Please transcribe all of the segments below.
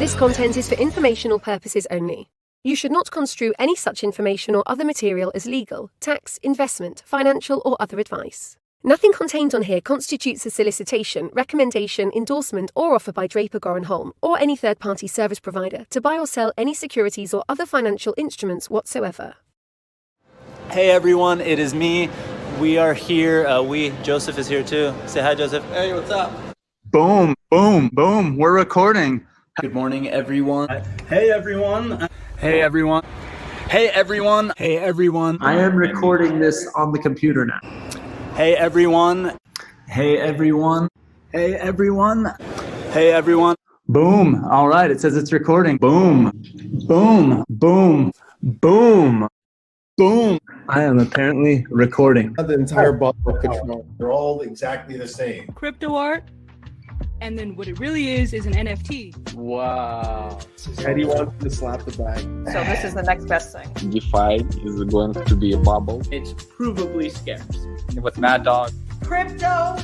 This content is for informational purposes only. You should not construe any such information or other material as legal, tax, investment, financial, or other advice. Nothing contained on here constitutes a solicitation, recommendation, endorsement, or offer by Draper Goren Holm or any third-party service provider to buy or sell any securities or other financial instruments whatsoever. Hey everyone, it is me. We are here. Joseph is here too. Say hi, Joseph. Hey, what's up? Boom, boom, boom. We're recording. Good morning, everyone. Hey everyone. Hey everyone. Hey everyone. Hey everyone. I am recording this on the computer now. Hey everyone. Hey everyone. Hey everyone. Hey everyone. Boom. All right. It says it's recording. Boom, boom, boom, boom, boom. I am apparently recording. The entire bottle of control. They're all exactly the same. Crypto art, and then what it really is an NFT. Wow. Eddie wants to slap the bag. So this is the next best thing. DeFi is going to be a bubble. It's provably scarce. With Mad Dog. Crypto,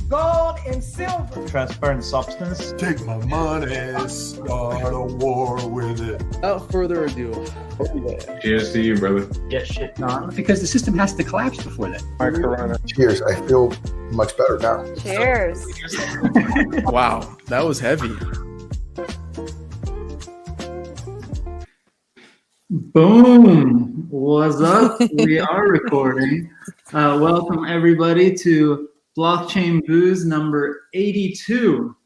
gold, and silver. Transparent substance. Take my money, start a war with it. Without further ado. Cheers to you, brother. Get shit done. Because the system has to collapse before that. My corona. Cheers. I feel much better now. Cheers. Wow, that was heavy. Boom. What's up? We are recording. Welcome everybody to Blockchain Booze number 82.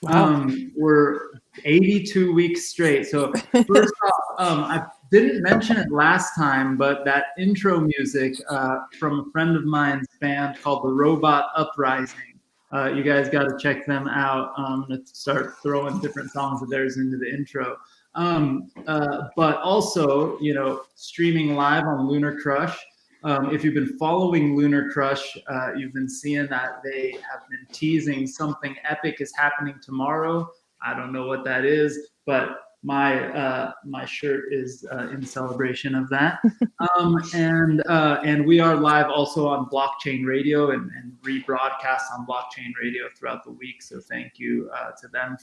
Wow. We're 82 weeks straight. So first off, I didn't mention it last time, but that intro music from a friend of mine's band called the Robot Uprising. You guys got to check them out. I'm going to start throwing different songs of theirs into the intro. But also, streaming live on Lunar Crush. If you've been following Lunar Crush, you've been seeing that they have been teasing something epic is happening tomorrow. I don't know what that is, but my shirt is in celebration of that. And we are live also on Blockchain Radio and rebroadcast on Blockchain Radio throughout the week. So thank you to them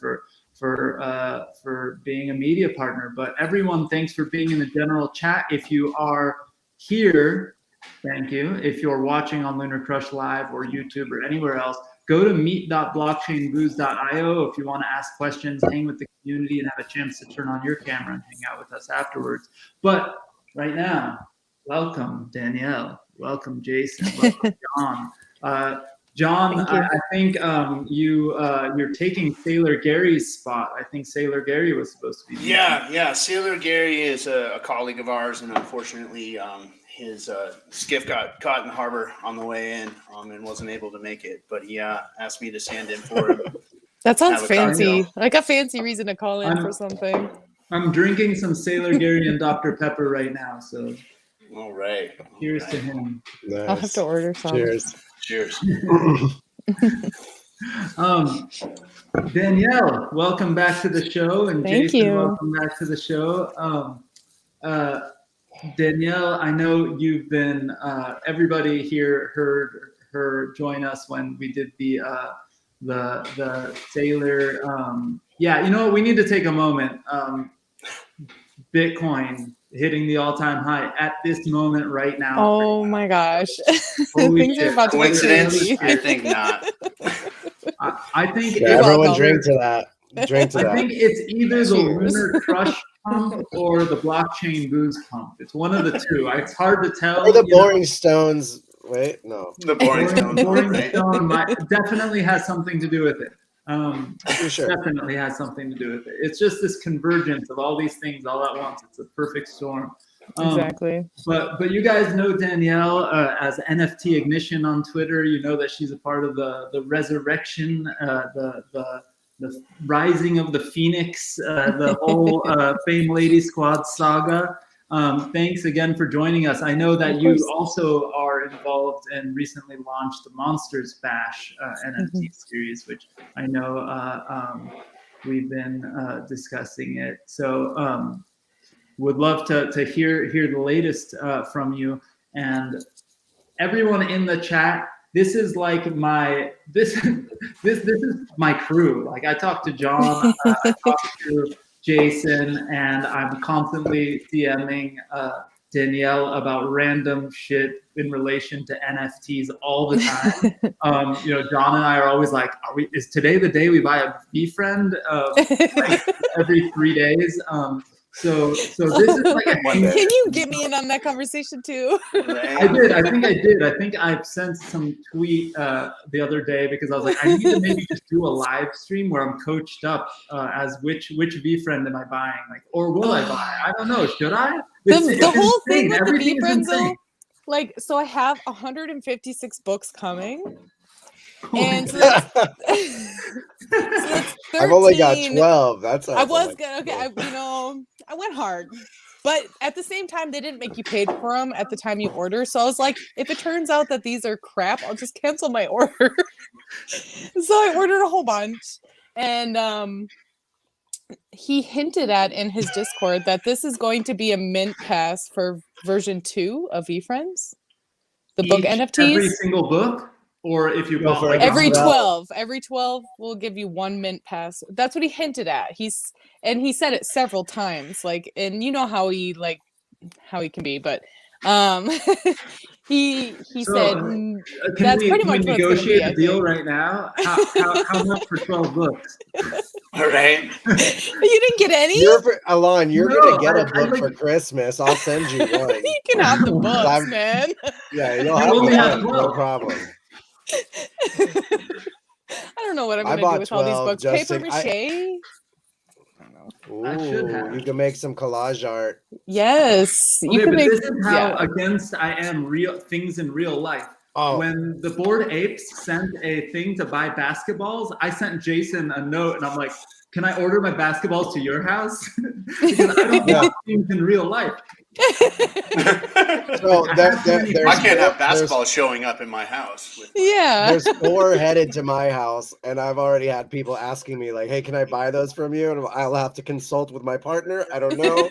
for being a media partner. But everyone, thanks for being in the general chat. If you are here, thank you. If you're watching on Lunar Crush Live or YouTube or anywhere else, go to meet.blockchainbooze.io if you want to ask questions, hang with the community, and have a chance to turn on your camera and hang out with us afterwards. But right now, welcome Danielle, welcome Jason, welcome John. John, I think you're taking Sailor Gary's spot. I think Sailor Gary was supposed to be. Yeah. Sailor Gary is a colleague of ours, and unfortunately, his skiff got caught in the harbor on the way in and wasn't able to make it. But he asked me to stand in for him. That sounds fancy. Like a fancy reason to call in for something. I'm drinking some Sailor Gary and Dr. Pepper right now, so. All right. Cheers to him. Nice. I'll have to order some. Cheers. Danielle, welcome back to the show, and Thank Jason, you. welcome back to the show. Danielle, I know you've been. Everybody here heard her join us when we did the Sailor. We need to take a moment. Bitcoin hitting the all-time high at this moment right now. Oh my gosh. Things are about to get crazy. I think not. I think Everyone drink to that. I think it's either the Lunar Crush pump or the Blockchain Booze pump. It's one of the two. It's hard to tell. Or the Boring Stones. Wait, no. The Boring Stone. Definitely has something to do with it. For sure. Definitely has something to do with it. It's just this convergence of all these things all at once. It's a perfect storm. Exactly. But you guys know Danielle as NFTiignition on Twitter. You know that she's a part of the resurrection, the rising of the Phoenix, the whole Fame Lady Squad saga. Thanks again for joining us. I know that you also are involved and recently launched the Monsters Bash NFT series, which I know we've been discussing it. So would love to hear the latest from you. And everyone in the chat, this is like this is my crew. Like I talked to John, I talked to Jason, and I'm constantly DMing Danielle about random shit in relation to NFTs all the time. John and I are always like, is today the day we buy a befriend? Like every 3 days. So this is like a Can you get me in on that conversation too? I did. I think I did. I think I sent some tweet the other day because I was like, I need to maybe just do a live stream where I'm coached up as which VFriend am I buying? Like, or will I buy? I don't know. Should I? The whole thing with Everything the is VFriends insane. though, like, so I have 156 books coming. And so that's, so that's 13. I've only got 12. That's I was gonna I went hard, but at the same time they didn't make you pay for them at the time you order. So I was like, if it turns out that these are crap, I'll just cancel my order. So I ordered a whole bunch, and he hinted at in his Discord that this is going to be a mint pass for version 2 of VFriends, the book NFTs. Every single book. Or if you bought like every 12 will give you 1 mint pass. That's what he hinted at. He said it several times, like, and you know how he can be, but he said that's pretty much what's negotiate gonna a be, deal right now. How much for 12 books? All right. You didn't get any? Alon, you're gonna get a book for Christmas. I'll send you one. You can have the books, man. Yeah, you'll have one, no problem. I don't know what I'm gonna do with all these books. Paper mache? I don't know. Ooh, you can make some collage art. Yes, you can make. This is how against I am real things in real life. Oh. When the Bored Apes sent a thing to buy basketballs, I sent Jason a note, and I'm like, "Can I order my basketballs to your house?" Because I don't want things in real life. So I can't have basketball showing up in my house. There's 4 headed to my house, and I've already had people asking me like, "Hey, can I buy those from you?" And I'll have to consult with my partner. I don't know.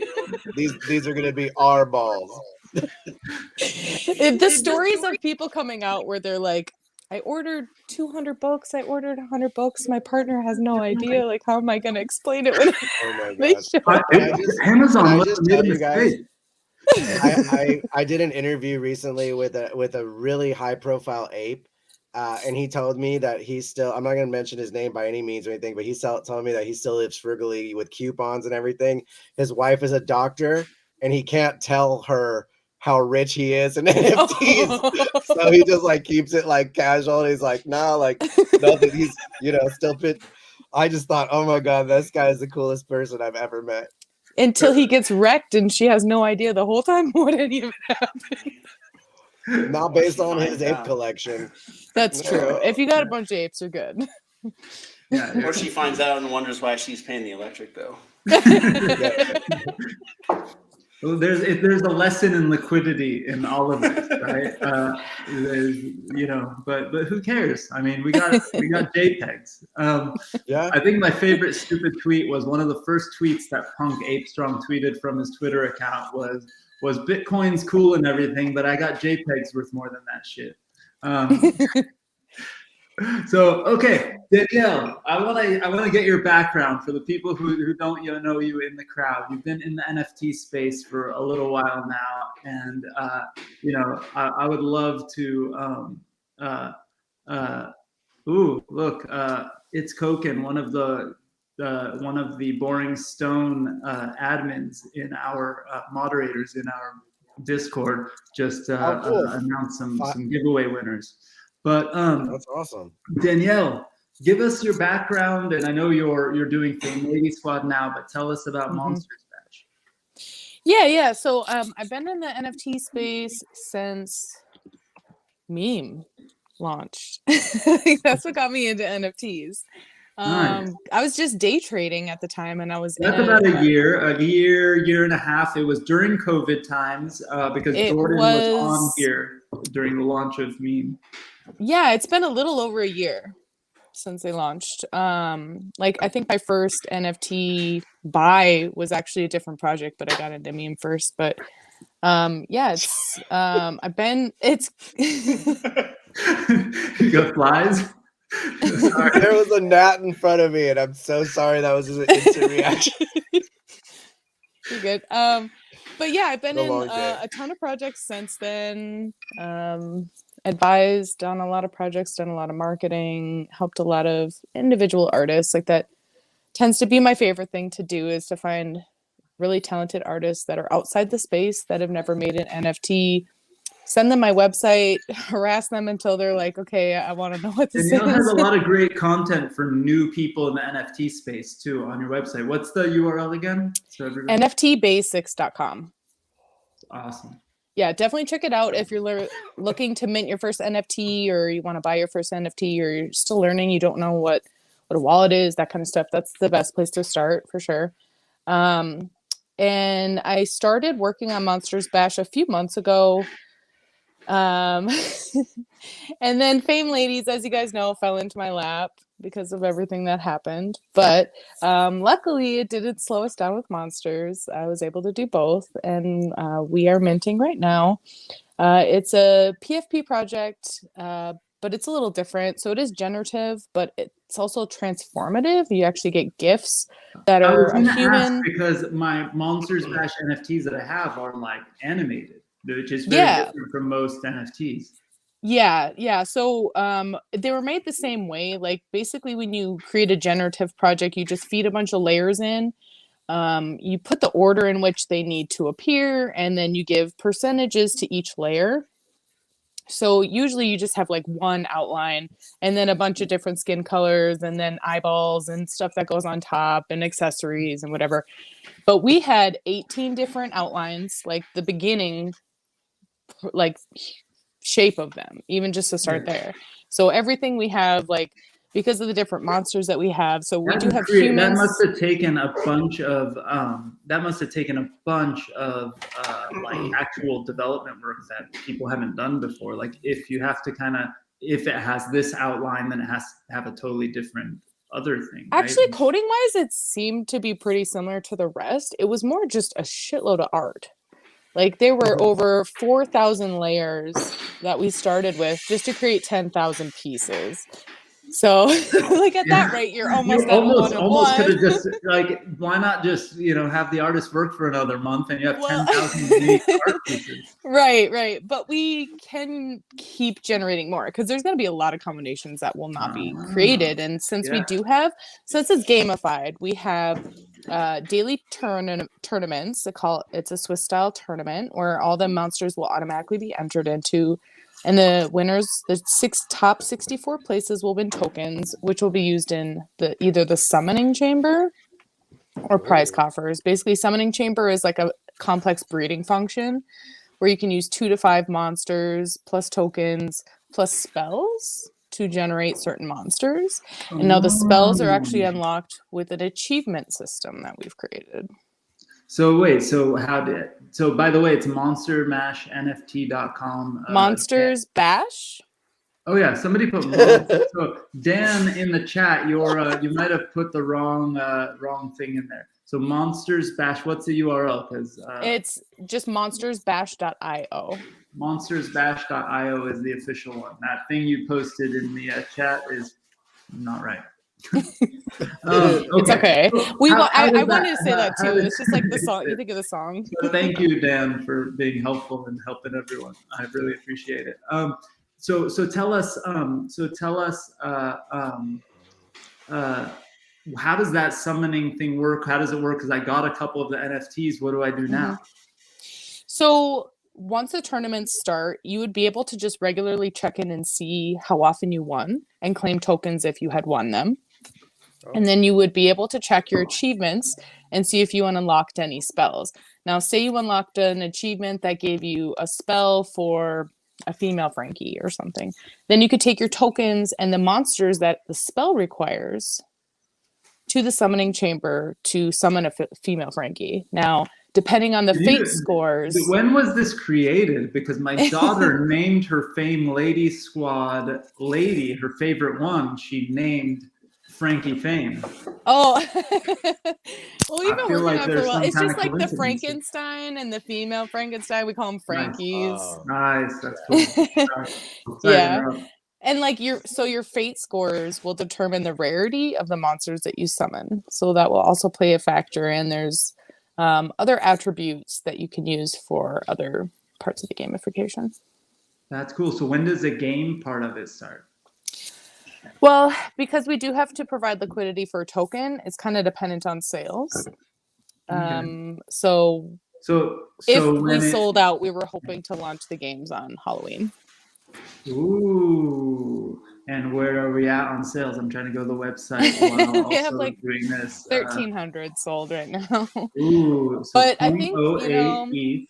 These are going to be our balls. The stories of people coming out where they're like, I ordered 200 books. I ordered 100 books. My partner has no idea. Like, how am I going to explain it? When oh my god! Amazon. I just tell you guys. I did an interview recently with a really high profile ape, and he told me that he's still, I'm not going to mention his name by any means or anything, but he's telling me that he still lives frugally with coupons and everything. His wife is a doctor, and he can't tell her how rich he is in NFTs. So he just like keeps it like casual, and he's like, nah, like nothing. He's still fit. I just thought, oh my god, this guy is the coolest person I've ever met. Until he gets wrecked and she has no idea the whole time what any of it happened. Not based on his ape collection. That's true. If you got a bunch of apes, you're good. Or she finds out and wonders why she's paying the electric bill. Well, there's a lesson in liquidity in all of this, right? But who cares? I mean, we got JPEGs. I think my favorite stupid tweet was one of the first tweets that Punk Apestrong tweeted from his Twitter account was Bitcoin's cool and everything, but I got JPEGs worth more than that shit. So, okay, Danielle, I want to get your background for the people who don't know you in the crowd. You've been in the NFT space for a little while now, and I would love to. It's Koken, one of the Boring Stone admins in our moderators in our Discord, just announced some giveaway winners. But that's awesome. Danielle, give us your background, and I know you're doing for Navy Squad now, but tell us about Monsters Batch. Yeah. So I've been in the NFT space since meme launched. That's what got me into NFTs. Nice. I was just day trading at the time, and I was about a year and a half. It was during COVID times because Jordan was on here during the launch of meme. Yeah, it's been a little over a year since they launched. I think my first NFT buy was actually a different project, but I got into meme first. But it's You got flies? There was a gnat in front of me, and I'm so sorry. That was just an instant reaction. You're good. But yeah, I've been A in long day. a ton of projects since then. Advised on a lot of projects, done a lot of marketing, helped a lot of individual artists. Like that tends to be my favorite thing to do, is to find really talented artists that are outside the space that have never made an NFT. Send them my website, harass them until they're like, okay, I want to know what this Danielle has is. a lot of great content for new people in the NFT space too on your website. What's the URL again? So everybody... NFTbasics.com. Awesome. Yeah, definitely check it out if you're looking to mint your first NFT, or you want to buy your first NFT, or you're still learning, you don't know what a wallet is, that kind of stuff. That's the best place to start for sure. And I started working on Monsters Bash a few months ago. And then Fame Ladies, as you guys know, fell into my lap because of everything that happened. But luckily, it didn't slow us down with Monsters. I was able to do both, and we are minting right now. It's a PFP project, but it's a little different. So it is generative, but it's also transformative. You actually get GIFs that are a human. Because my Monsters Bash NFTs that I have are like animated, which is very different from most NFTs. Yeah. So they were made the same way. Like basically when you create a generative project, you just feed a bunch of layers in. You put the order in which they need to appear, and then you give percentages to each layer. So usually you just have like one outline and then a bunch of different skin colors and then eyeballs and stuff that goes on top and accessories and whatever. But we had 18 different outlines, like the beginning, like shape of them, even just to start there. So everything we have, like, because of the different monsters that we have. So we do have humans. That must have taken a bunch of like actual development work that people haven't done before. Like if you have to if it has this outline, then it has to have a totally different other thing. Actually, coding wise, it seemed to be pretty similar to the rest. It was more just a shitload of art. Like there were over 4,000 layers that we started with just to create 10,000 pieces. So like at that rate, you're almost could have just like, why not just have the artist work for another month and you have 10,000 unique art pieces. Right. But we can keep generating more because there's going to be a lot of combinations that will not be created. And since we do have, since it's gamified, we have daily tournaments. It's a Swiss style tournament where all the monsters will automatically be entered into. And the winners, the top 64 places will win tokens, which will be used in either the summoning chamber or prize coffers. Basically, summoning chamber is like a complex breeding function where you can use 2 to 5 monsters plus tokens plus spells to generate certain monsters. And now the spells are actually unlocked with an achievement system that we've created. So wait, so by the way, it's monstermashnft.com. Monsters Bash? Oh yeah, somebody put so Dan in the chat, you might have put the wrong thing in there. So Monsters Bash, what's the URL? Because it's just monstersbash.io. Monstersbash.io is the official one. That thing you posted in the chat is not right. It's okay. I wanted to say that too. It's just like the song. You think of the song. So thank you, Dan, for being helpful and helping everyone. I really appreciate it. So tell us. How does that summoning thing work? How does it work? Because I got a couple of the NFTs. What do I do now? So once the tournaments start, you would be able to just regularly check in and see how often you won and claim tokens if you had won them. And then you would be able to check your achievements and see if you unlocked any spells. Now, say you unlocked an achievement that gave you a spell for a female Frankie or something. Then you could take your tokens and the monsters that the spell requires to the summoning chamber to summon a female Frankie. Now, depending on the fate scores. When was this created? Because my daughter named her Fame Lady Squad lady, her favorite one, she named Frankie Fame. Oh, well, we've been working on it for a while. It's just like the coincidence. Frankenstein and the female Frankenstein. We call them Frankies. Nice. That's cool. Yeah. And like your fate scores will determine the rarity of the monsters that you summon. So that will also play a factor. And there's other attributes that you can use for other parts of the gamification. That's cool. So when does the game part of it start? Well, because we do have to provide liquidity for a token, it's kind of dependent on sales. So if we sold out, we were hoping to launch the games on Halloween. Ooh. And where are we at on sales? I'm trying to go to the website while We have also like doing this. 1,300 sold right now. Ooh. So but I think, 0.08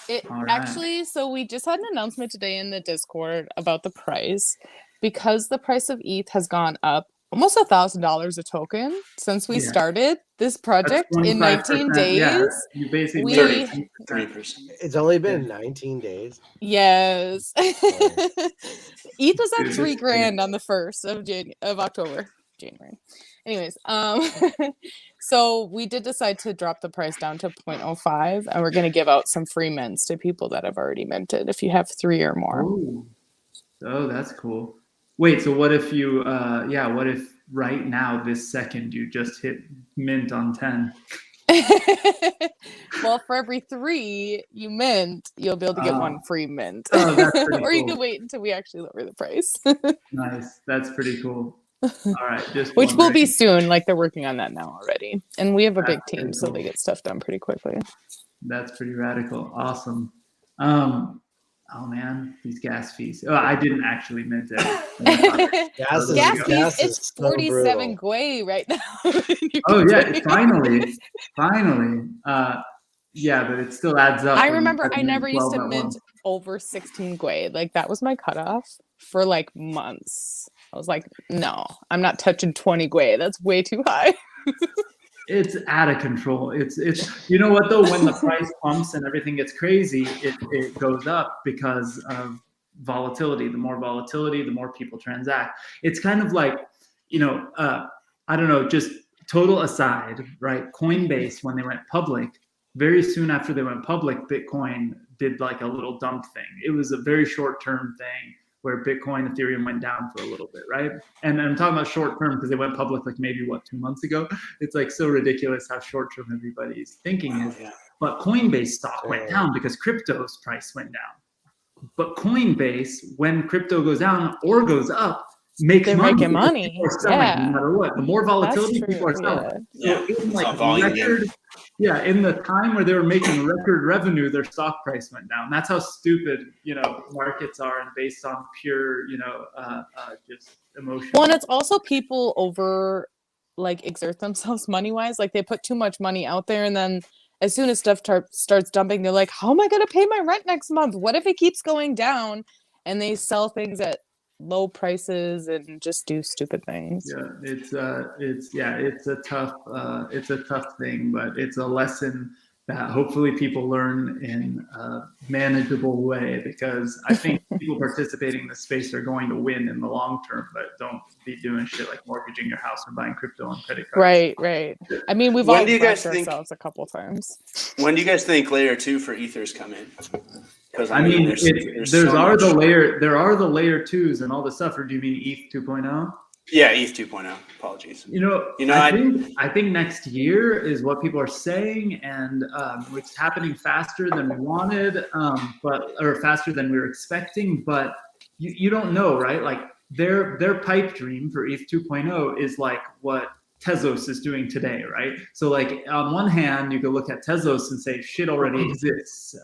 ETH. Actually, so we just had an announcement today in the Discord about the price. Because the price of ETH has gone up almost $1,000 a token since we started this project in 19 days. Yeah, you basically 33%. It's only been 19 days. Yes. ETH was at $3,000 on the 1st of October. January. Anyways, so we did decide to drop the price down to 0.05, and we're going to give out some free mints to people that have already minted if you have 3 or more. Ooh. Oh, that's cool. Wait, so what if you, what if right now, this second, you just hit mint on 10? Well, for every 3 you mint, you'll be able to get 1 free mint. Oh, that's pretty or you cool. can wait until we actually lower the price. Nice. That's pretty cool. All right. Which will be soon. Like they're working on that now already. And we have a big That's team, pretty so cool. they get stuff done pretty quickly. That's pretty radical. Awesome. Oh man, these gas fees. Oh, I didn't actually mint it. Gas fees, is it's so 47 brutal. gwei right now. Oh yeah, finally. Yeah, but it still adds up. I remember I never used to mint over 16 gwei. Like that was my cutoff for like months. I was like, no, I'm not touching 20 gwei. That's way too high. It's out of control. It's you know what though, when the price pumps and everything gets crazy, it goes up because of volatility. The more volatility, the more people transact. It's kind of like, I don't know, just total aside, right? Coinbase, when they went public, very soon after they went public, Bitcoin did like a little dump thing. It was a very short-term thing where Bitcoin, Ethereum went down for a little bit, right? And I'm talking about short term because they went public like maybe 2 months ago. It's like so ridiculous how short term everybody's thinking is. Yeah. But Coinbase stock went down because crypto's price went down. But Coinbase, when crypto goes down or goes up, makes They're money. making money. People are selling no matter what. The more volatility, people are selling. Yeah. So in It's like not volume game. in the time where they were making record revenue, their stock price went down. That's how stupid, markets are, and based on pure, just emotion. Well, and it's also people exert themselves money wise. Like they put too much money out there, and then as soon as stuff starts dumping, they're like, how am I going to pay my rent next month? What if it keeps going down? And they sell things at low prices and just do stupid things. Yeah, it's a tough thing, but it's a lesson that hopefully people learn in a manageable way, because I think people participating in the space are going to win in the long term, but don't be doing shit like mortgaging your house or buying crypto on credit cards. Right. I mean, we've all crashed ourselves a couple times. When do you guys think layer 2 for Ethers come in? Because there are the layer 2s and all this stuff. Or do you mean ETH 2.0? Yeah, ETH 2.0. Apologies. I think next year is what people are saying, and it's happening faster than we wanted, or faster than we were expecting. But you don't know, right? Like their pipe dream for ETH 2.0 is like what Tezos is doing today, right? So like on one hand, you could look at Tezos and say shit already exists,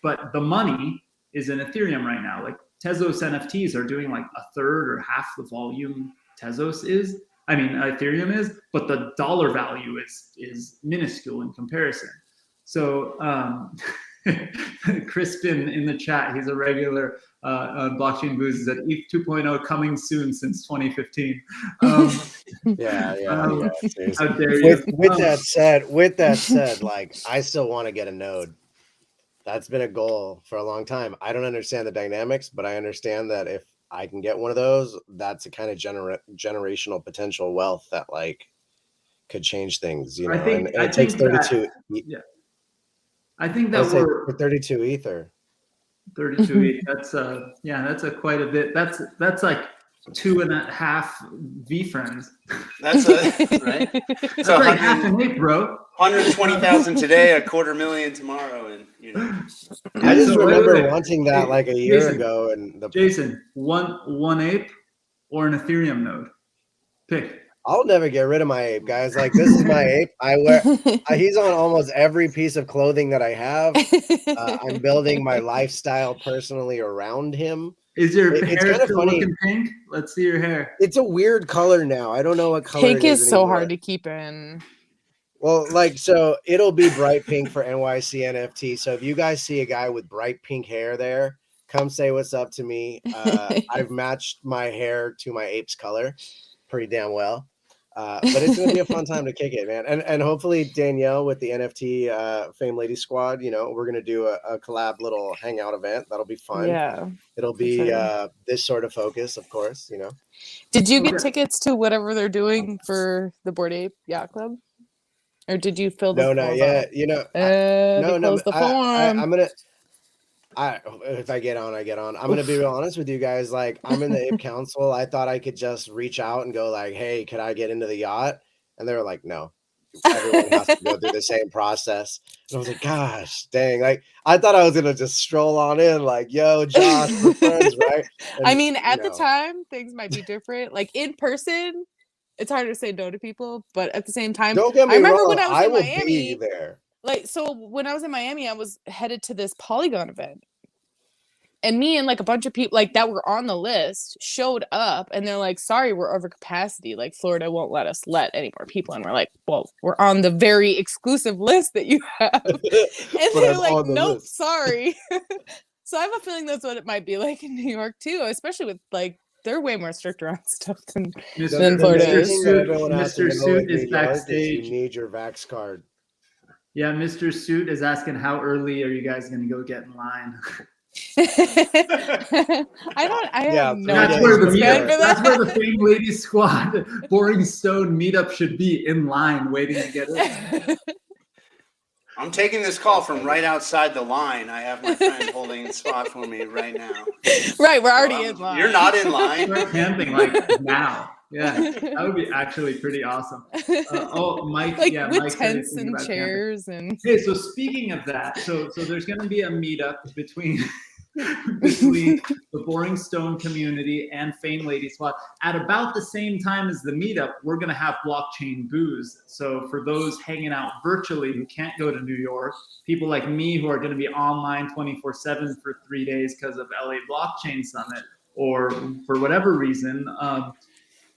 but the money is in Ethereum right now. Like Tezos NFTs are doing like a third or half the volume Ethereum is, but the dollar value is minuscule in comparison. So Crispin in the chat, he's a regular on Blockchain Booze, is at ETH 2.0 coming soon since 2015. Seriously. How dare you? With that said, like I still want to get a node. That's been a goal for a long time. I don't understand the dynamics, but I understand that if I can get one of those, that's a kind of generational potential wealth that like could change things. I think it takes 32. I think that we're 32 Ether. 32 each. That's that's quite a bit. That's like 2.5 V friends. That's right. That's like half an ape, bro. 120,000 today, 250,000 tomorrow, and I just remember wait. wanting that like a year ago, and Jason, one ape or an Ethereum node? Pick. I'll never get rid of my ape, guys. Like, this is my ape. I wear. He's on almost every piece of clothing that I have. I'm building my lifestyle personally around him. Is your It's hair kind of still funny. looking pink? Let's see your hair. It's a weird color now. I don't know what color. Pink it is so anymore. hard to keep in. Well, like, so it'll be bright pink for NYC NFT. So if you guys see a guy with bright pink hair there, come say what's up to me. I've matched my hair to my ape's color pretty damn well. But it's gonna be a fun time to kick it, man. And hopefully Danielle with the NFT Fame Lady Squad, we're gonna do a collab little hangout event. That'll be fun. Yeah. It'll be this sort of focus, of course, Did you get tickets to whatever they're doing for the Bored Ape Yacht Club? Or did you fill the No, form not yet. closed the form. I'm gonna. If I get on, I get on. I'm gonna be real honest with you guys. Like, I'm in the Ape Council. I thought I could just reach out and go like, "Hey, could I get into the yacht?" And they were like, "No, everyone has to go through the same process." And I was like, "Gosh, dang!" Like, I thought I was gonna just stroll on in, like, "Yo, Josh, we're friends, right?" And, I mean, at the time, things might be different. Like in person, it's harder to say no to people, but at the same time, don't get me I remember wrong. when I was in will Miami. be there. Like, so when I was in Miami, I was headed to this Polygon event. And me and like a bunch of people like that were on the list showed up and they're like, sorry, we're over capacity. Like Florida won't let us let any more people in. We're like, well, we're on the very exclusive list that you have. And they're like, nope, sorry. So I have a feeling that's what it might be like in New York too, especially with like they're way more strict around stuff than Florida is. Mr. Suit is backstage. You need your Vax card. Yeah, Mr. Suit is asking how early are you guys going to go get in line? I have no that's where the Fame Lady Squad Boring Stone meetup should be, in line waiting to get in. I'm taking this call from right outside the line. I have my friend holding the spot for me right now. Right, we're already in line. You're not in line. We're camping like now. Yeah, that would be actually pretty awesome. Mike, like with Mike's tents and chairs and. Hey, so speaking of that, so there's going to be a meetup between the Boring Stone community and Fame Lady Squad at about the same time as the meetup. We're going to have blockchain booze. So for those hanging out virtually who can't go to New York, people like me who are going to be online 24/7 for 3 days because of LA Blockchain Summit or for whatever reason.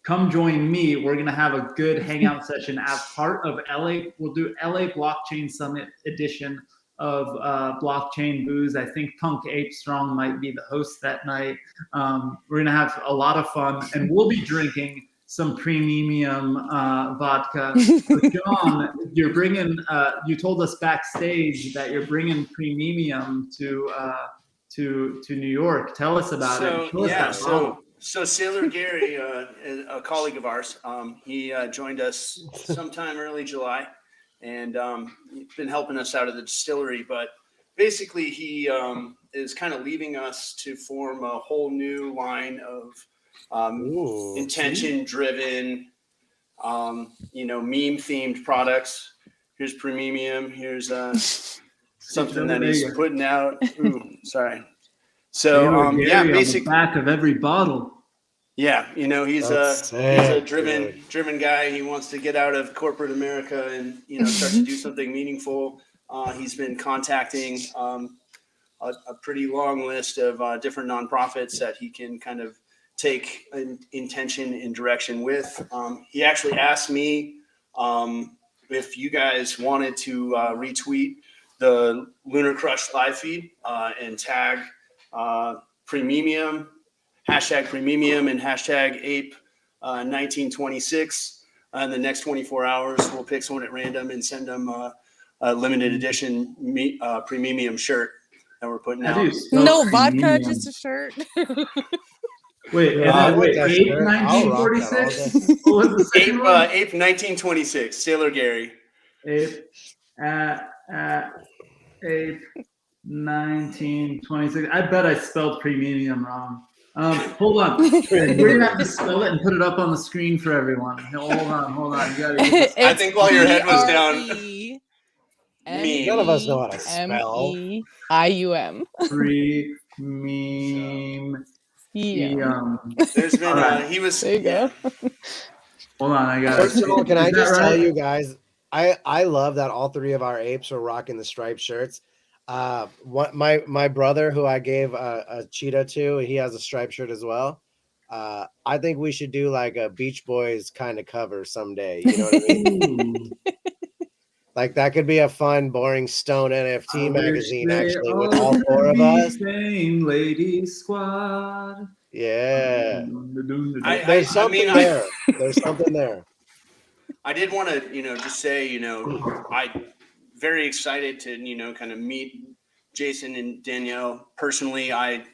Come join me. We're going to have a good hangout session as part of LA. We'll do LA Blockchain Summit edition of Blockchain Booze. I think Punk Apestrong might be the host that night. We're going to have a lot of fun, and we'll be drinking some premium vodka. So John, you're bringing, you told us backstage that you're bringing premium to New York. Tell us about it. So Sailor Gary, a colleague of ours, he joined us sometime early July, and he's been helping us out of the distillery. But basically, he is kind of leaving us to form a whole new line of intention-driven, meme-themed products. Here's premium. Here's something that he's putting out. Ooh, sorry. So basically, on the back of every bottle. Yeah, he's a driven guy. He wants to get out of corporate America and start to do something meaningful. He's been contacting a pretty long list of different nonprofits that he can kind of take an intention and direction with. He actually asked me if you guys wanted to retweet the Lunar Crush live feed and tag Premium, #Premium and #Ape 1926. In the next 24 hours, we'll pick someone at random and send them a limited edition premium shirt that we're putting out. No vodka, just a shirt. Wait, Ape 1946? What was the second one? Ape 1926, Sailor Gary. Ape 1926. I bet I spelled premium wrong. Hold on. We're gonna have to spell it and put it up on the screen for everyone. Hold on. You gotta get this. I think while your head was down, None of us know how to spell. MEIUM. Premium. There's been he was. There you go. Hold on, I got. First of all, can I just right? tell you guys, I love that all three of our apes are rocking the striped shirts. My brother, who I gave a cheetah to, he has a striped shirt as well. I think we should do like a Beach Boys kind of cover someday. You know what I mean? Like that could be a fun, boring Stone NFT magazine, actually, with all four of us. Lady Squad. Yeah. There's something there. There's something there. I did want to, just say, I very excited to, kind of meet Jason and Danielle personally. I,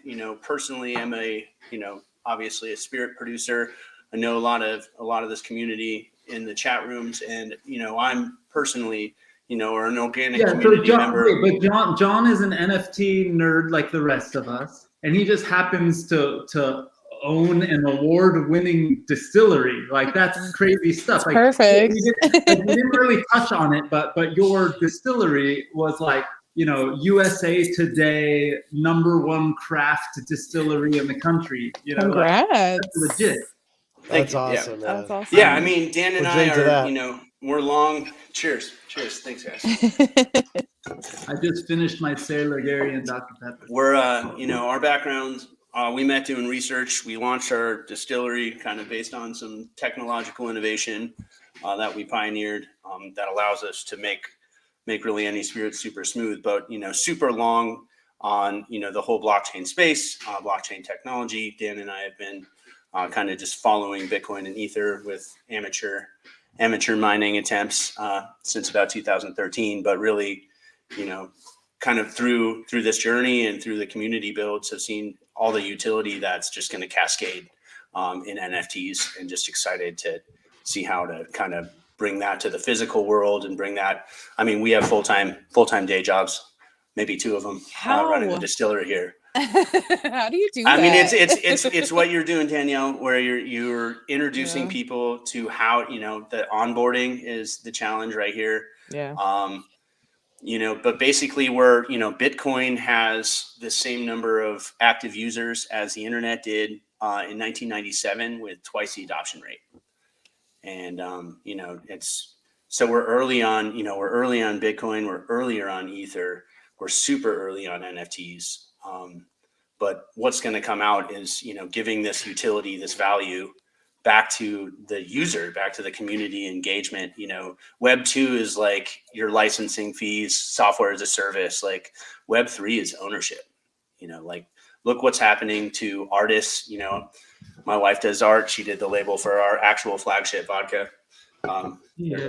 personally am a, obviously a spirit producer. I know a lot of this community in the chat rooms, and I'm personally, or an organic community member. But John is an NFT nerd like the rest of us, and he just happens to own an award-winning distillery. Like that's crazy stuff. Like, perfect. We didn't really touch on it, but your distillery was like, USA Today #1 craft distillery in the country. Congrats. That's legit. That's awesome, man. That's awesome. Yeah, I mean, Dan and I drink to are, that. we're long. Cheers. Thanks, guys. I just finished my Sailor Gary and Dr. Pepper. We're, our backgrounds, we met doing research. We launched our distillery kind of based on some technological innovation that we pioneered that allows us to make really any spirit super smooth, but, super long on, the whole blockchain space, blockchain technology. Dan and I have been kind of just following Bitcoin and Ether with amateur mining attempts since about 2013, but really, kind of through this journey and through the community builds have seen all the utility that's just going to cascade in NFTs, and just excited to see how to kind of bring that to the physical world and bring that. I mean, we have full-time day jobs, maybe 2 of them running the distillery here. How do you do that? I mean, it's what you're doing, Danielle, where you're introducing people to how, the onboarding is the challenge right here. Yeah. But basically we're, Bitcoin has the same number of active users as the internet did in 1997 with twice the adoption rate. And, so we're early on, we're early on Bitcoin, we're earlier on Ether, we're super early on NFTs. But what's going to come out is, giving this utility, this value back to the user, back to the community engagement. Web 2 is like your licensing fees, software as a service. Like Web 3 is ownership. Like look what's happening to artists. My wife does art. She did the label for our actual flagship vodka.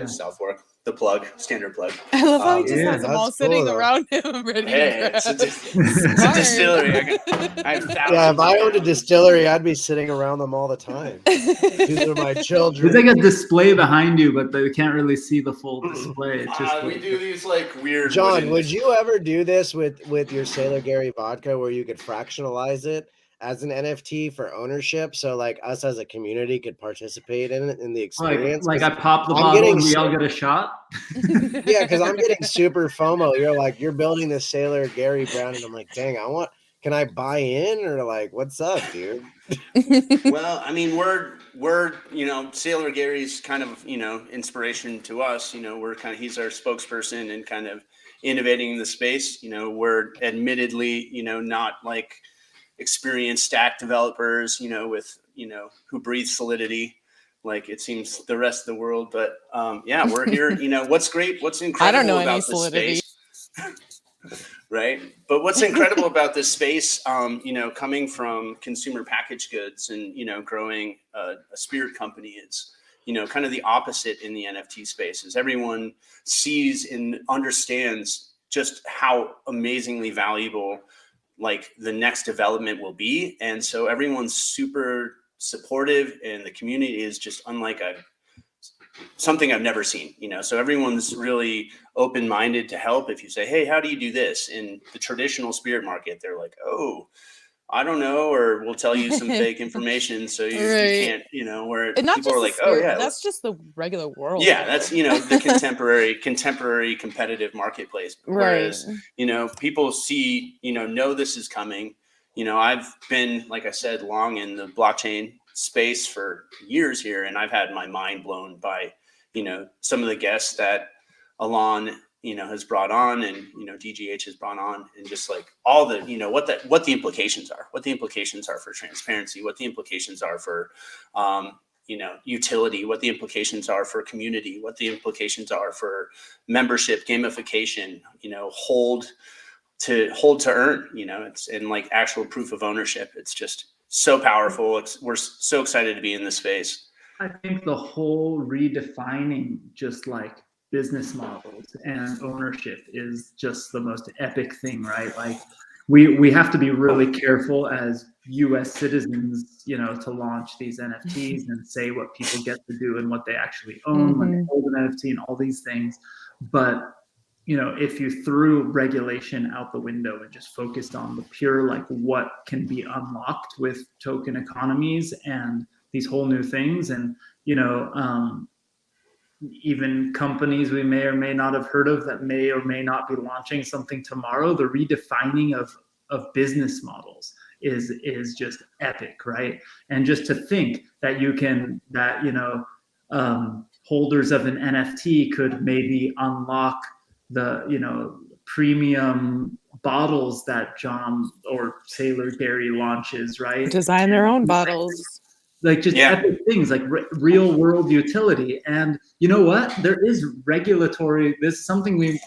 Southwark. The plug, standard plug. I love how he just has them all sitting around him. Ready it's a distillery. If I owned a distillery, I'd be sitting around them all the time. These are my children. There's like a display behind you, but they can't really see the full display. It's just we do these like weird. John, would you ever do this with your Sailor Gary vodka, where you could fractionalize it as an NFT for ownership, so like us as a community could participate in it, in the experience? Like I pop the bottle and we all get a shot. Yeah, because I'm getting super FOMO. You're building this Sailor Gary brand, and I'm like, dang, can I buy in, or like, what's up, dude? Well, I mean, we're Sailor Gary's kind of inspiration to us. He's our spokesperson and kind of innovating the space. We're admittedly not like experienced stack developers, with who breathe solidity like it seems the rest of the world. But we're here. What's incredible I don't know about any this solidity. space, right? But what's incredible about this space, coming from consumer packaged goods and growing a spirit company, is kind of the opposite in the NFT space. Is everyone sees and understands just how amazingly valuable like the next development will be. And so everyone's super supportive, and the community is just unlike something I've never seen, so everyone's really open-minded to help. If you say, hey, how do you do this? In the traditional spirit market, they're like, oh, I don't know, or we'll tell you some fake information so you can't, where and not people just are like, spirit, oh yeah, that's just the regular world. Yeah, that's the contemporary competitive marketplace. Whereas, people see, know this is coming. I've been, like I said, long in the blockchain space for years here, and I've had my mind blown by, some of the guests that Alon, has brought on, and DGH has brought on, and just like all the, what the implications are, for transparency, what the implications are for utility, what the implications are for community, what the implications are for membership, gamification, hold to earn, it's in like actual proof of ownership. It's just so powerful. We're so excited to be in this space. I think the whole redefining just like business models and ownership is just the most epic thing, right? Like we have to be really careful as US citizens, to launch these NFTs and say what people get to do and what they actually own when they hold an NFT and all these things. But, if you threw regulation out the window and just focused on the pure, like what can be unlocked with token economies and these whole new things, and, even companies we may or may not have heard of that may or may not be launching something tomorrow, the redefining of business models is just epic, right? And just to think that holders of an NFT could maybe unlock the premium bottles that John or Sailor Gary launches, right? Design their own bottles. Like just epic things, like real world utility. And you know what? There is regulatory. This is something we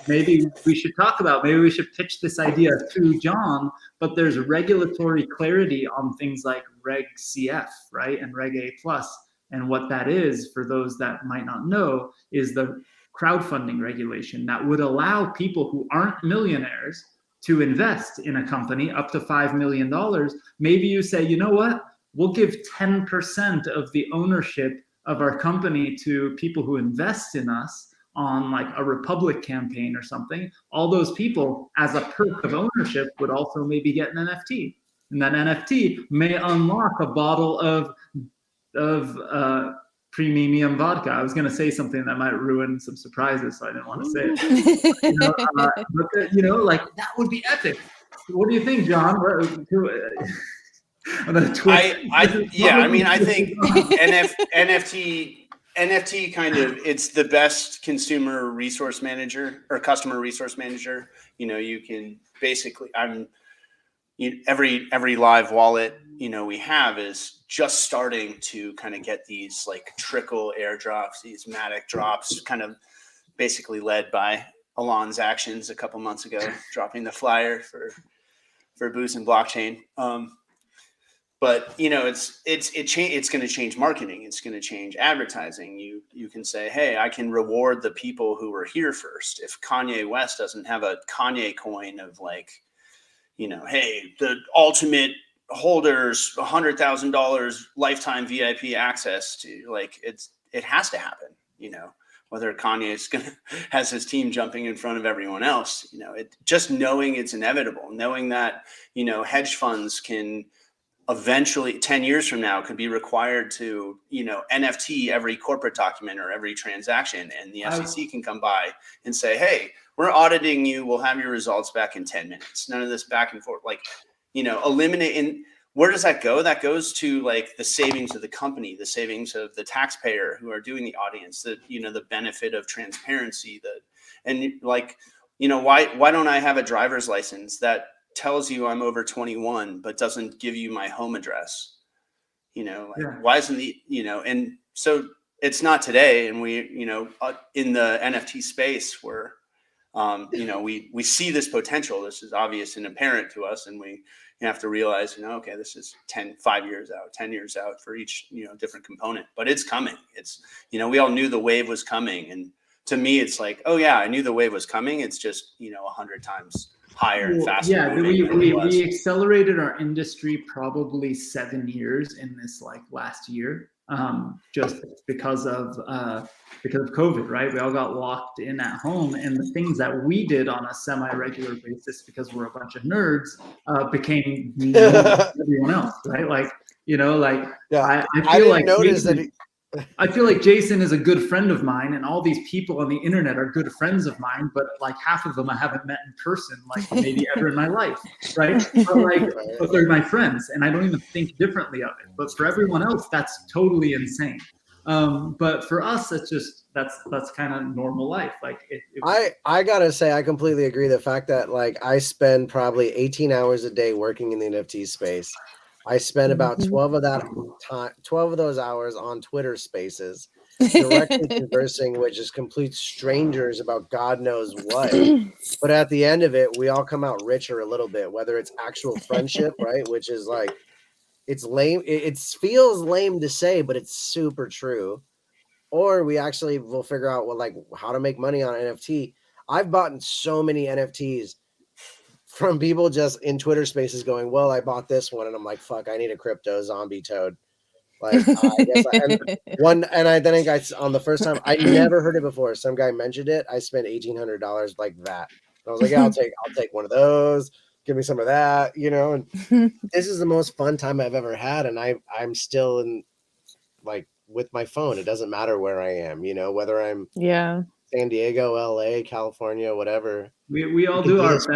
should talk about. Maybe we should pitch this idea to John. But there's regulatory clarity on things like Reg CF, right, and Reg A+. And what that is, for those that might not know, is the crowdfunding regulation that would allow people who aren't millionaires to invest in a company up to $5 million. Maybe you say, you know what? We'll give 10% of the ownership of our company to people who invest in us on like a Republic campaign or something. All those people, as a perk of ownership, would also maybe get an NFT. And that NFT may unlock a bottle of premium vodka. I was going to say something that might ruin some surprises, so I didn't want to say it. But like that would be epic. What do you think, John? I think NFT kind of, it's the best consumer resource manager or customer resource manager. You can basically, every live wallet, we have is just starting to kind of get these like trickle airdrops, these Matic drops, kind of basically led by Alon's actions a couple months ago, dropping the flyer for Boost and blockchain. But it's going to change marketing. It's going to change advertising. You can say, hey, I can reward the people who were here first. If Kanye West doesn't have a Kanye coin of like, hey, the ultimate holders, $100,000 lifetime VIP access to, like, it has to happen. Whether Kanye's has his team jumping in front of everyone else. Just knowing it's inevitable, knowing that hedge funds can eventually 10 years from now could be required to, NFT every corporate document or every transaction. And the SEC can come by and say, hey, we're auditing you. We'll have your results back in 10 minutes. None of this back and forth, eliminating. Where does that go? That goes to like the savings of the company, the savings of the taxpayer who are doing the audience, the benefit of transparency, why don't I have a driver's license that tells you I'm over 21, but doesn't give you my home address? Why isn't and so it's not today. And we, in the NFT space where, we see this potential. This is obvious and apparent to us. And we have to realize, okay, this is 10 years out for each, different component, but it's coming. It's, we all knew the wave was coming. And to me, it's like, oh yeah, I knew the wave was coming. It's just, 100 times higher and faster. Yeah, we accelerated our industry probably 7 years in this like last year. just because of COVID, right? We all got locked in at home, and the things that we did on a semi-regular basis because we're a bunch of nerds became everyone else, right? Like, I feel like I feel like Jason is a good friend of mine, and all these people on the internet are good friends of mine, but like half of them I haven't met in person, like maybe ever in my life, right? But they're my friends, and I don't even think differently of it. But for everyone else, that's totally insane. But for us, it's just that's kind of normal life. Like I gotta say, I completely agree. The fact that like I spend probably 18 hours a day working in the NFT space. I spent about 12 of those hours on Twitter Spaces, directly conversing with just complete strangers about God knows what. But at the end of it, we all come out richer a little bit, whether it's actual friendship, right? Which is like, it's lame. It feels lame to say, but it's super true. Or we actually will figure out how to make money on NFT. I've bought so many NFTs from people just in Twitter Spaces going, well, I bought this one, and I'm like, fuck, I need a crypto zombie toad. Like, I guess I think on the first time, I never heard it before. Some guy mentioned it. I spent $1,800 like that. And I was like, yeah, I'll take one of those. Give me some of that, And this is the most fun time I've ever had, and I'm still in with my phone. It doesn't matter where I am, whether I'm San Diego, LA, California, whatever. We all do our best.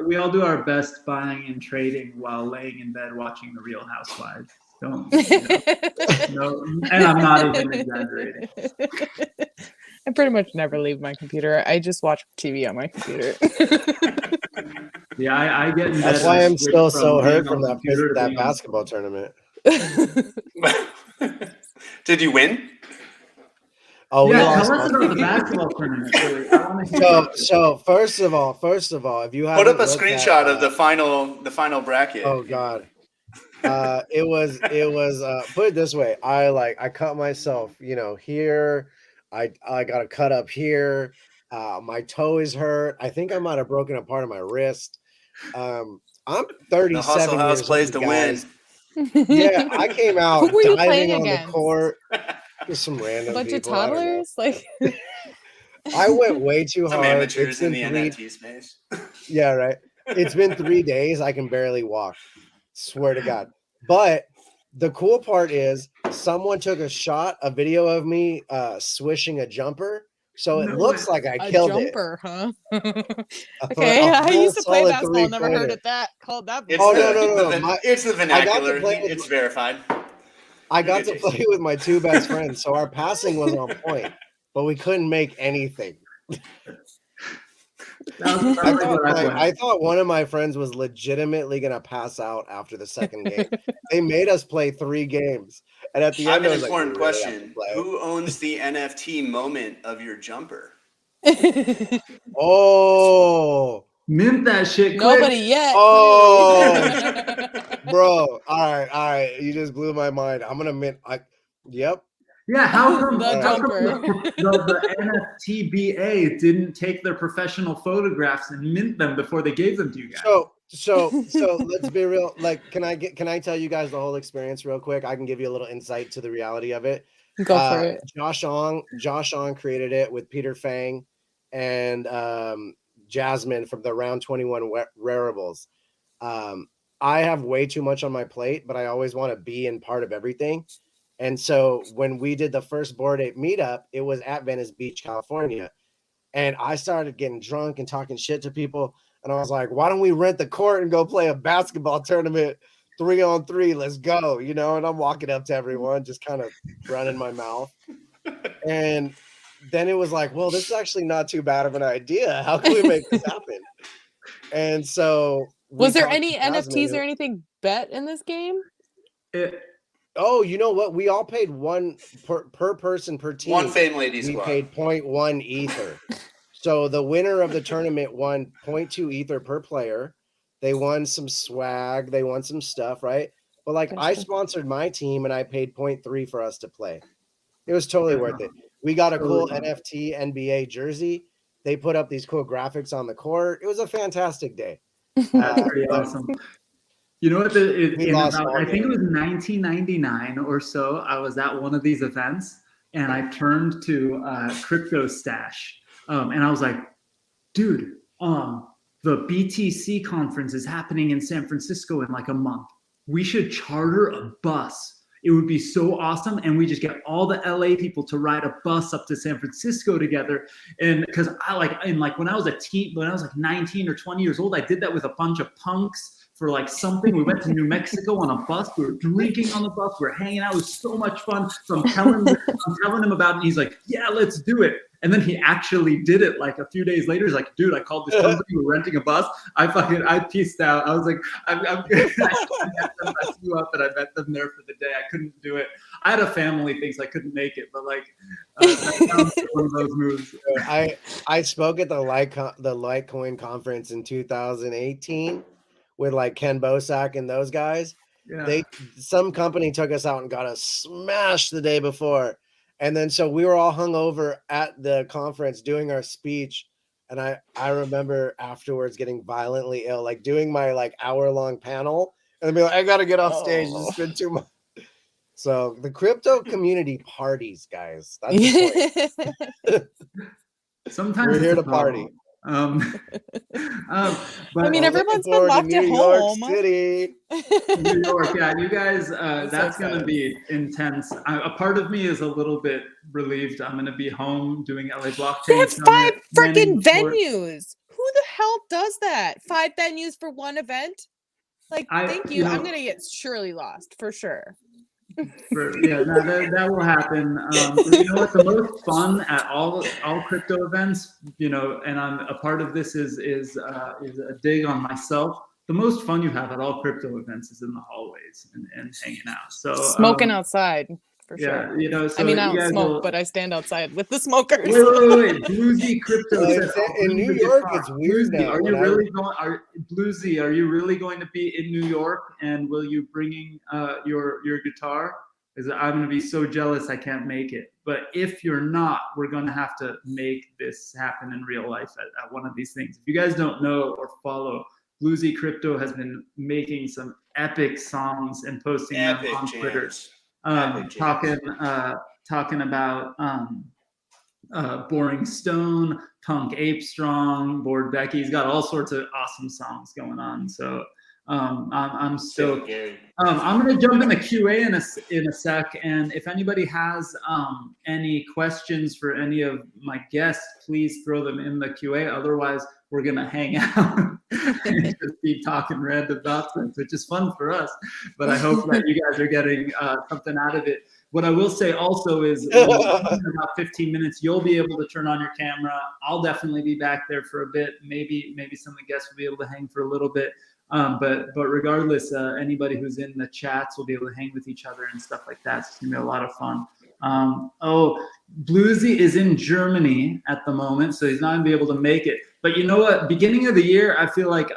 We all do our best buying and trading while laying in bed watching The Real Housewives. Don't no, and I'm not even exaggerating. I pretty much never leave my computer. I just watch TV on my computer. Yeah, I get in bed. That's why I'm still so hurt from that basketball tournament. Did you win? Oh, yeah, tell us about the basketball tournament. Really. So first of all, if you put up a screenshot of the final bracket. Oh God, it was put it this way. I cut myself, here. I got a cut up here. My toe is hurt. I think I might have broken a part of my wrist. I'm 37 the Hustle House years plays old, to guys. win. Yeah, I came out Who were you diving playing on against? the court. Just some random bunch people. of toddlers, like. I went way too Some hard. amateurs in the NFT space. Yeah, right. It's been 3 days. I can barely walk. Swear to God. But the cool part is someone took a video of me swishing a jumper. So it looks like I killed it. A jumper, huh? Okay, I used to play basketball. Never heard it called that. No. It's the vernacular. It's verified. I got to play with my two best friends, so our passing was on point, but we couldn't make anything. I thought one of my friends was legitimately going to pass out after the second game. They made us play 3 games. And at the end, I have an important question. Who owns the NFT moment of your jumper? Oh, mint that shit quick. Nobody yet. Oh, bro. All right. You just blew my mind. I'm going to mint. Yep. Yeah, how come the NFTBA didn't take their professional photographs and mint them before they gave them to you guys? So let's be real. Like, can I tell you guys the whole experience real quick? I can give you a little insight to the reality of it. Go for it. Josh Ong created it with Peter Fang and Jasmine from the Round 21 Rareables. I have way too much on my plate, but I always want to be in part of everything. And so when we did the first Bored Ape meetup, it was at Venice Beach, California. And I started getting drunk and talking shit to people. And I was like, why don't we rent the court and go play a basketball tournament 3-on-3? Let's go, And I'm walking up to everyone, just kind of running my mouth. And then it was like, well, this is actually not too bad of an idea. How can we make this happen? And so was there any NFTs or anything bet in this game? Oh, you know what? We all paid one per person per team. One Fame Lady squad. We paid 0.1 ether. So the winner of the tournament won 0.2 ether per player. They won some swag. They won some stuff, right? But I sponsored my team and I paid 0.3 for us to play. It was totally worth it. We got a cool NFT NBA jersey. They put up these cool graphics on the court. It was a fantastic day. That's pretty awesome. You know what? I think it game. was 1999 or so. I was at one of these events, and I turned to Crypto Stash, and I was like, "Dude, the BTC conference is happening in San Francisco in like a month. We should charter a bus. It would be so awesome, and we just get all the LA people to ride a bus up to San Francisco together." And because when I was a teen, when I was like 19 or 20 years old, I did that with a bunch of punks for like something. We went to New Mexico on a bus. We were drinking on the bus. We were hanging out. It was so much fun. So I'm telling him about it. And he's like, "Yeah, let's do it." And then he actually did it like a few days later. He's like, "Dude, I called this company. We're renting a bus." I pieced out. I was like, I'm good. I flew up and I met them there for the day. I couldn't do it. I had a family thing, so I couldn't make it. But like, that sounds like one of those moves. I spoke at the Litecoin conference in 2018 with like Ken Bosak and those guys. Yeah. Some company took us out and got us smashed the day before. And then so we were all hung over at the conference doing our speech. And I remember afterwards getting violently ill, like doing my like hour-long panel and then be like, "I gotta get off stage. It's been too much." So the crypto community parties, guys. That's the point. Sometimes we're here to party. But I mean, everyone's been locked at home. City. New York, yeah, you guys, that's going to be intense. A part of me is a little bit relieved. I'm going to be home doing LA Blockchain. They have 5 freaking venues. Who the hell does that? 5 venues for one event? Like, thank you. I'm going to get surely lost for sure. That will happen. But you know what? The most fun at all crypto events, and I'm a part of this is a dig on myself. The most fun you have at all crypto events is in the hallways and hanging out. So smoking outside for sure. So I mean, I don't smoke, but I stand outside with the smokers. Wait. Bluesy Crypto. In New York, it's weird now. Are you really going? Bluesy, are you really going to be in New York? And will you bringing your guitar? Because I'm going to be so jealous I can't make it. But if you're not, we're going to have to make this happen in real life at one of these things. If you guys don't know or follow, Bluesy Crypto has been making some epic songs and posting them on Twitter. Talking about Boring Stone, Punk Apestrong, Bored Becky. He's got all sorts of awesome songs going on. So I'm stoked. I'm going to jump into QA in a sec. And if anybody has any questions for any of my guests, please throw them in the QA. Otherwise, we're going to hang out and just keep talking random nonsense, which is fun for us. But I hope that you guys are getting something out of it. What I will say also is in about 15 minutes, you'll be able to turn on your camera. I'll definitely be back there for a bit. Maybe some of the guests will be able to hang for a little bit. But regardless, anybody who's in the chats will be able to hang with each other and stuff like that. It's going to be a lot of fun. Bluesy is in Germany at the moment, so he's not going to be able to make it. But you know what? Beginning of the year, I feel like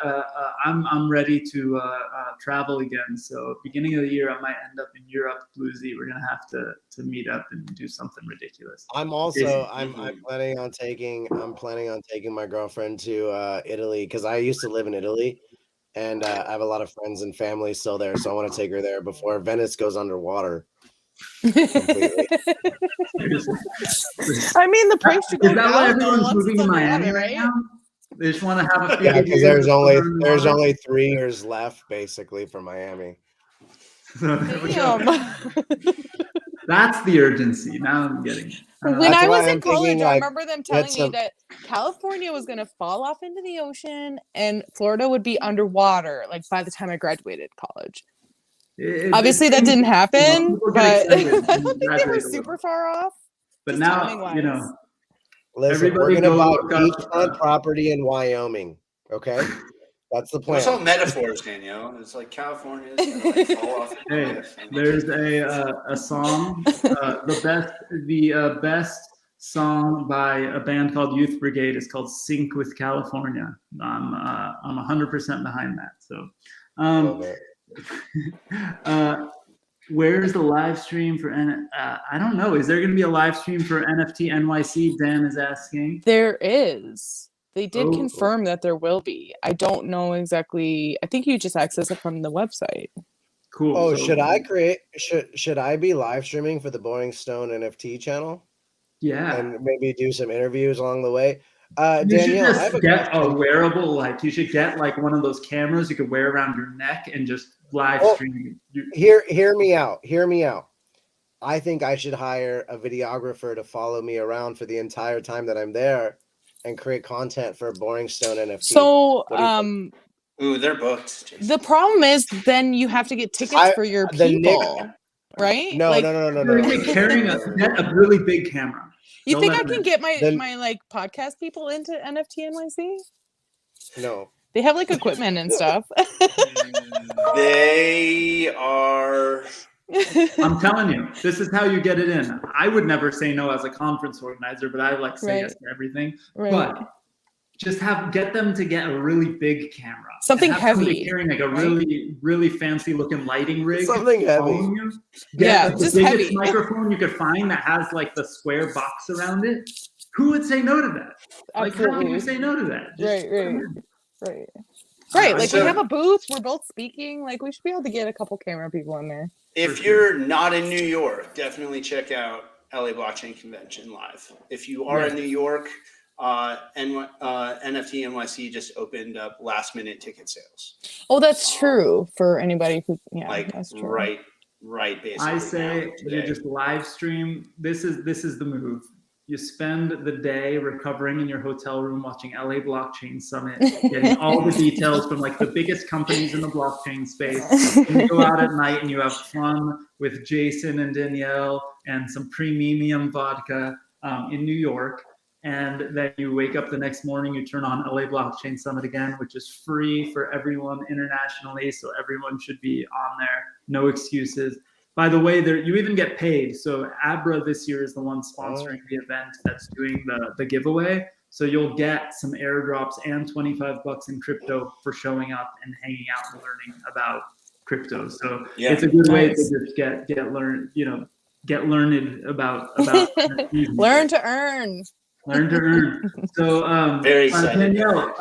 I'm ready to travel again. So beginning of the year, I might end up in Europe. Bluesy, we're gonna have to meet up and do something ridiculous. I'm planning on taking my girlfriend to Italy because I used to live in Italy, and I have a lot of friends and family still there. So I want to take her there before Venice goes underwater. I mean, the price should go Is that down. why everyone's moving to Miami right now? They just want to have a few. Yeah, because there's only 3 years left basically for Miami. That's the urgency. Now I'm getting it. When I was in college, I remember them telling me that California was going to fall off into the ocean and Florida would be underwater, like by the time I graduated college. Obviously, that didn't happen, but I don't think they were super far off. But now, listen, we're going to buy beachfront property in Wyoming. Okay, that's the plan. It's all metaphors, Danielle. It's like California is going to fall off. Hey, there's a song, the best song by a band called Youth Brigade is called "Sync with California." I'm 100% behind that. So. Where's the live stream for I don't know. Is there going to be a live stream for NFT NYC? Dan is asking. There is. They did confirm that there will be. I don't know exactly. I think you just access it from the website. Cool. Oh, should I be live streaming for the Boring Stone NFT channel? Yeah. And maybe do some interviews along the way. You Danielle, should I have just a get a question. wearable, like you should get like one of those cameras you could wear around your neck and just live stream. Hear me out. Hear me out. I think I should hire a videographer to follow me around for the entire time that I'm there and create content for Boring Stone NFT. So, ooh, they're booked. Jason. The problem is then you have to get tickets for your people, right? No, like, no. Carrying a really big camera. You Don't think let I them can in. get my like podcast people into NFT NYC? No. They have like equipment and stuff. They are. I'm telling you, this is how you get it in. I would never say no as a conference organizer, but I like say yes to everything. Right. But just get them to get a really big camera. Something and have somebody heavy, carrying like a right? really fancy looking lighting rig. Something heavy. following you. Yeah, Get the just biggest heavy. microphone you could find that has like the square box around it. Who would say no to that? Like, how can you say no to that? Just Right. Right, like So- we have a booth. We're both speaking. Like we should be able to get a couple camera people in there. If you're not in New York, definitely check out LA Blockchain Convention live. If you are in New York, NFT NYC just opened up last minute ticket sales. Oh, that's true for anybody who. Yeah, Like that's true. right basically. I say now, you today. just live stream. This is the move. You spend the day recovering in your hotel room watching LA Blockchain Summit, getting all the details from like the biggest companies in the blockchain space. You go out at night and you have fun with Jason and Danielle and some premium vodka in New York. And then you wake up the next morning, you turn on LA Blockchain Summit again, which is free for everyone internationally. So everyone should be on there. No excuses. By the way, you even get paid. So Abra this year is the one sponsoring the event that's doing the giveaway. So you'll get some airdrops and $25 in crypto for showing up and hanging out and learning about crypto. So it's a good way to just get learned about Learn to earn. Learn to earn. So very excited. Danielle,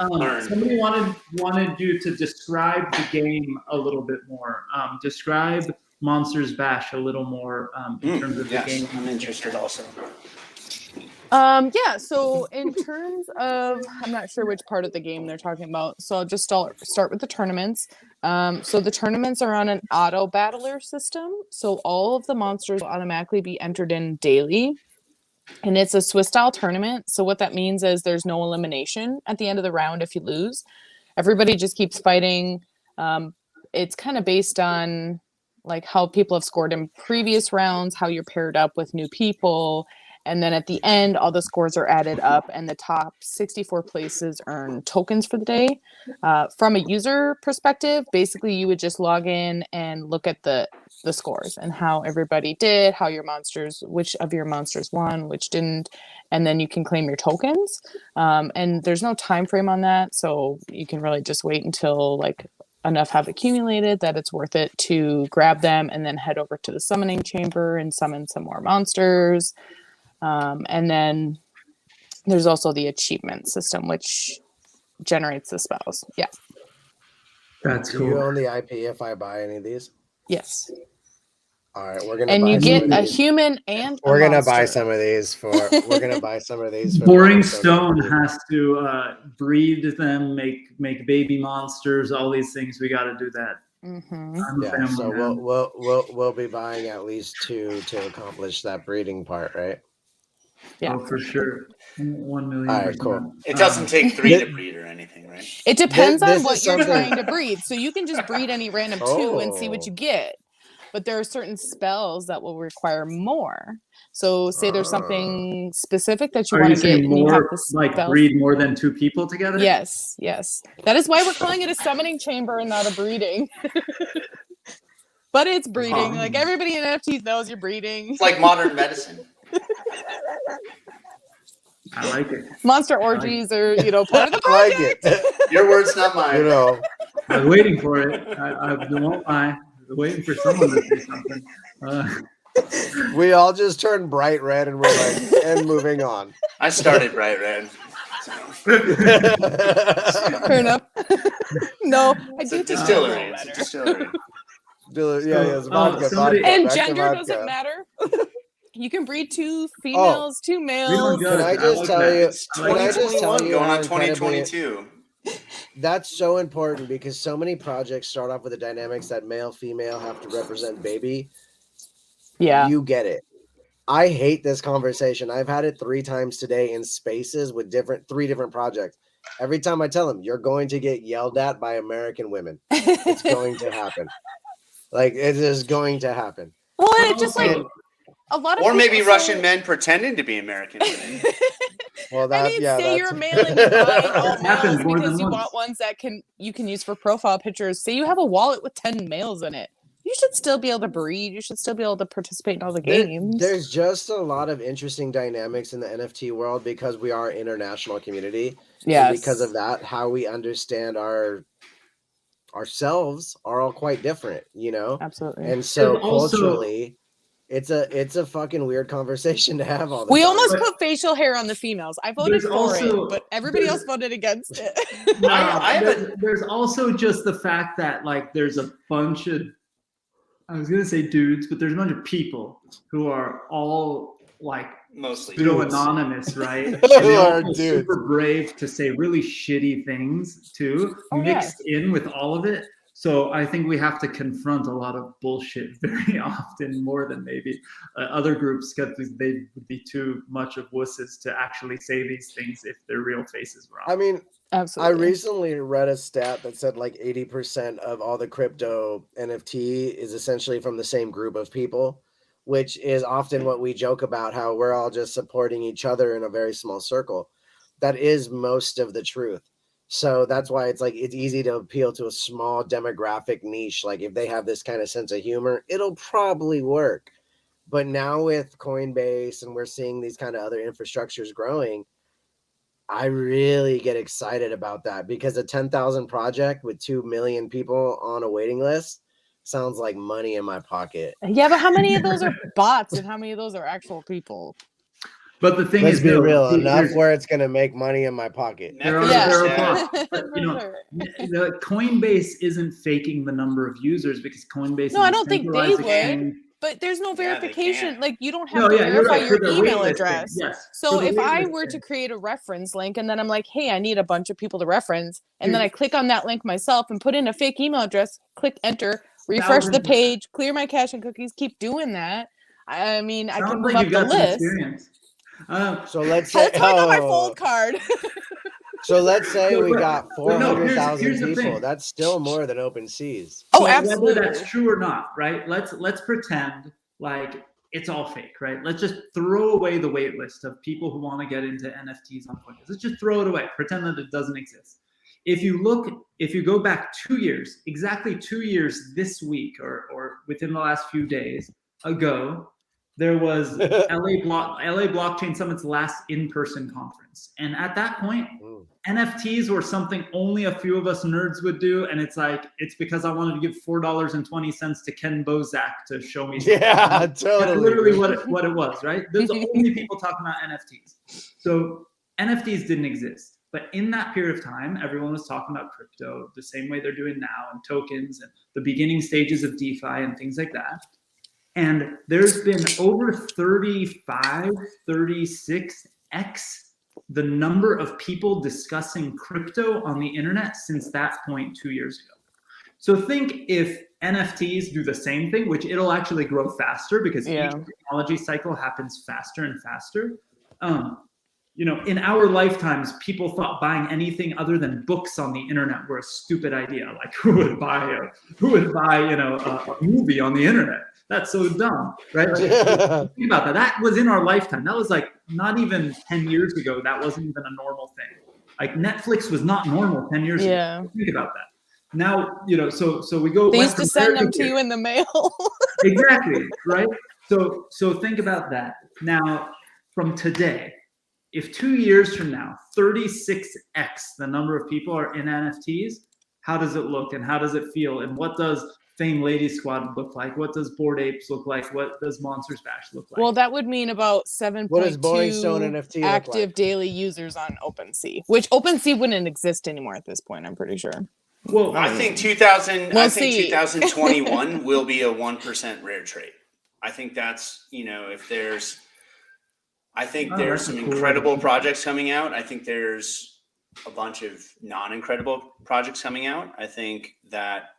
somebody wanted you to describe the game a little bit more. Describe Monsters Bash a little more in terms of the game. I'm interested also. Yeah, so in terms of, I'm not sure which part of the game they're talking about, so I'll just start with the tournaments. So the tournaments are on an auto battler system, so all of the monsters will automatically be entered in daily, and it's a Swiss style tournament. So what that means is there's no elimination at the end of the round if you lose. Everybody just keeps fighting. It's kind of based on like how people have scored in previous rounds, how you're paired up with new people. And then at the end, all the scores are added up and the top 64 places earn tokens for the day. From a user perspective, basically you would just log in and look at the scores and how everybody did, which of your monsters won, which didn't, and then you can claim your tokens. And there's no time frame on that. So you can really just wait until like enough have accumulated that it's worth it to grab them and then head over to the summoning chamber and summon some more monsters. And then there's also the achievement system, which generates the spells. Yeah. That's Do cool. you own the IP if I buy any of these? Yes. All right, we're gonna. And buy you some get of a these. human and We're a gonna buy monster. some of these for. We're gonna buy some of these. For Boring Stone has to breed them, make baby monsters, all these things. We got to do that. Mm-hmm. I'm a Yeah, family so man. we'll be buying at least 2 to accomplish that breeding part, right? Yeah, for sure. 1 million. All right, cool. It doesn't take 3 to breed or anything, right? It depends on this what is you're something- trying to breed. So you can just breed any random 2 and see what you get. But there are certain spells that will require more. So say there's something specific that you Are want you to get saying and you have more the like spells. breed more than 2 people together? Yes. That is why we're calling it a summoning chamber and not a breeding. But it's breeding. Like everybody in NFTs knows you're breeding. It's like modern medicine. I like it. Monster orgies are, part of the I like project. it. Your words, not mine. You know, I was waiting for it. I won't lie. I was waiting for someone to say something. we all just turned bright red and we're like, and moving on. I started bright red. Fair enough. No, I It's do a think distillery. that's It's a distillery. Yeah, it's vodka, somebody- vodka. And back to gender vodka. doesn't matter. You can breed 2 females, 2 We males. don't judge. Can I just like tell that. you? It's Can I just tell 2021 you going how on incredibly 2022. that's so important because so many projects start off with the dynamics that male, female have to represent baby. Yeah. You get it. I hate this conversation. I've had it 3 times today in spaces with 3 different projects. Every time I tell them, you're going to get yelled at by American women. It's going to happen. Like, it is going to happen. Well, it's just like And- a lot of Or maybe people Russian say- men pretending to be American women. Well, I that, mean, yeah, say that's... you're a male and you're buying all happens males more because than you once. want ones that you can use for profile pictures. Say you have a wallet with 10 males in it. You should still be able to breed. You should still be able to participate in all the games. There's just a lot of interesting dynamics in the NFT world because we are an international community. Yes. And because of that, how we understand ourselves are all quite different, you know? Absolutely. And so And also- culturally, it's a fucking weird conversation to have all the We time. almost put facial hair on the females. I voted There's for also- it, but everybody else there's- voted against it. I have a- there's also just the fact that like there's a bunch of, I was gonna say dudes, but there's a bunch of people who are all like Mostly pseudo dudes. anonymous, right? And Who they all are feel dudes. super brave to say really shitty things too, Oh, yeah. mixed in with all of it. So I think we have to confront a lot of bullshit very often, more than maybe other groups, because they would be too much of wusses to actually say these things if their real faces were on. I mean, Absolutely. I recently read a stat that said like 80% of all the crypto NFT is essentially from the same group of people, which is often what we joke about, how we're all just supporting each other in a very small circle. That is most of the truth. So that's why it's like it's easy to appeal to a small demographic niche. Like if they have this kind of sense of humor, it'll probably work. But now with Coinbase and we're seeing these kind of other infrastructures growing, I really get excited about that because a 10,000 project with 2 million people on a waiting list sounds like money in my pocket. Yeah, but how many of those are bots and how many of those are actual people? But the thing Let's is, be though, real, enough there's- where it's going to make money in my pocket. There are, Yeah. there are Yeah. bots, but, you know, Sure. the Coinbase isn't faking the number of users because Coinbase. No, is I don't think they centralized would. exchange. But there's no Yeah, they verification. can't. Like you don't No, have to yeah, you're verify right, for your the email waitlisting, address. yes, So for the if I were to waitlisting. create a reference link and then I'm like, hey, I need a bunch of people to reference, and then I click on that link myself and put in a fake email address, click enter, refresh the 1000%. page, clear my cache and cookies, keep doing that. I mean, I Sounds can like move up you've the got some list. experience. So let's say, That's how I got my fold card. so let's say we But- got but no, here's 400,000 the people. thing. That's still more than open seas. Oh, So absolutely. Whether that's true or not, right? Let's pretend like it's all fake, right? Let's just throw away the wait list of people who want to get into NFTs on Coinbase. Let's just throw it away. Pretend that it doesn't exist. If you go back 2 years, exactly 2 years this week or within the last few days ago, there was LA Blockchain Summit's last in-person conference. And at that point, NFTs were something only a few of us nerds would do. And it's like, it's because I wanted to give $4.20 to Ken Bozak to show me something. Yeah, That's totally. literally what it was, right? There's the only people talking about NFTs. So NFTs didn't exist. But in that period of time, everyone was talking about crypto the same way they're doing now, and tokens and the beginning stages of DeFi and things like that. And there's been over 35, 36x the number of people discussing crypto on the internet since that point 2 years ago. So think if NFTs do the same thing, which it'll actually grow faster because each technology cycle happens faster and faster. You know, in our lifetimes, people thought buying anything other than books on the internet were a stupid idea. Like, who would buy a movie on the internet? That's so dumb, right? Like, think about that. That was in our lifetime. That was like not even 10 years ago. That wasn't even a normal thing. Like Netflix was not normal 10 years ago. Think about that. Now, you know, so we go. They used to send them to you in the mail. Exactly, right? So think about that. Now, from today, if 2 years from now, 36x the number of people are in NFTs, how does it look and how does it feel? And what does Fame Lady Squad look like? What does Bored Apes look like? What does Monsters Bash look like? Well, that would mean about What does Boring Stone 7.2 NFT look active like? daily users on OpenSea, which OpenSea wouldn't exist anymore at this point, I'm pretty sure. Well, I think We'll 2021 will be a 1% rare trade. I think that's, I think there's some incredible projects coming out. I think there's a bunch of non-incredible projects coming out. I think that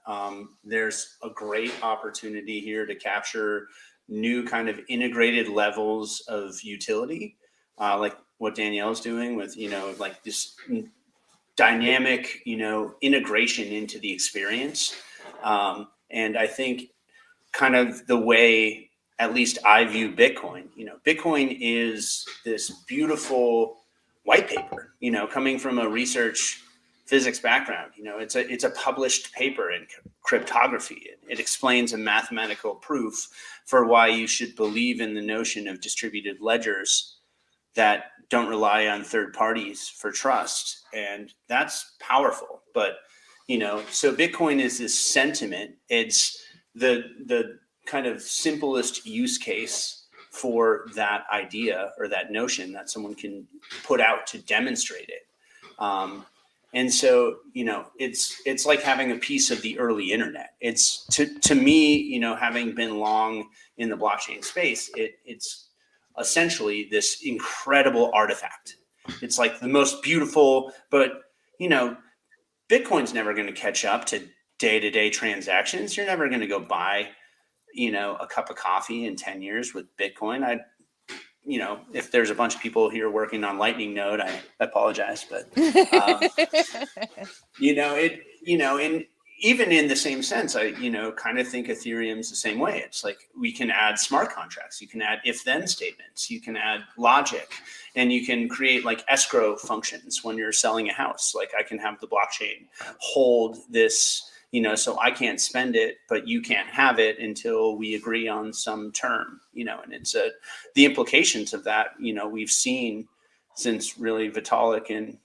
there's a great opportunity here to capture new kind of integrated levels of utility, like what Danielle's doing with, like this dynamic, integration into the experience. And I think kind of the way, at least I view Bitcoin, Bitcoin is this beautiful white paper, coming from a research physics background. It's a published paper in cryptography. It explains a mathematical proof for why you should believe in the notion of distributed ledgers that don't rely on third parties for trust. And that's powerful. But, so Bitcoin is this sentiment. It's the kind of simplest use case for that idea or that notion that someone can put out to demonstrate it. And so, it's like having a piece of the early internet. It's to me, having been long in the blockchain space, it's essentially this incredible artifact. It's like the most beautiful, but, Bitcoin's never going to catch up to day-to-day transactions. You're never going to go buy a cup of coffee in 10 years with Bitcoin. If there's a bunch of people here working on Lightning Node, I apologize, but, and even in the same sense, I, kind of think Ethereum's the same way. It's like we can add smart contracts, you can add if-then statements, you can add logic, and you can create like escrow functions when you're selling a house. Like I can have the blockchain hold this, so I can't spend it, but you can't have it until we agree on some term, and it's the implications of that, we've seen since really Vitalik and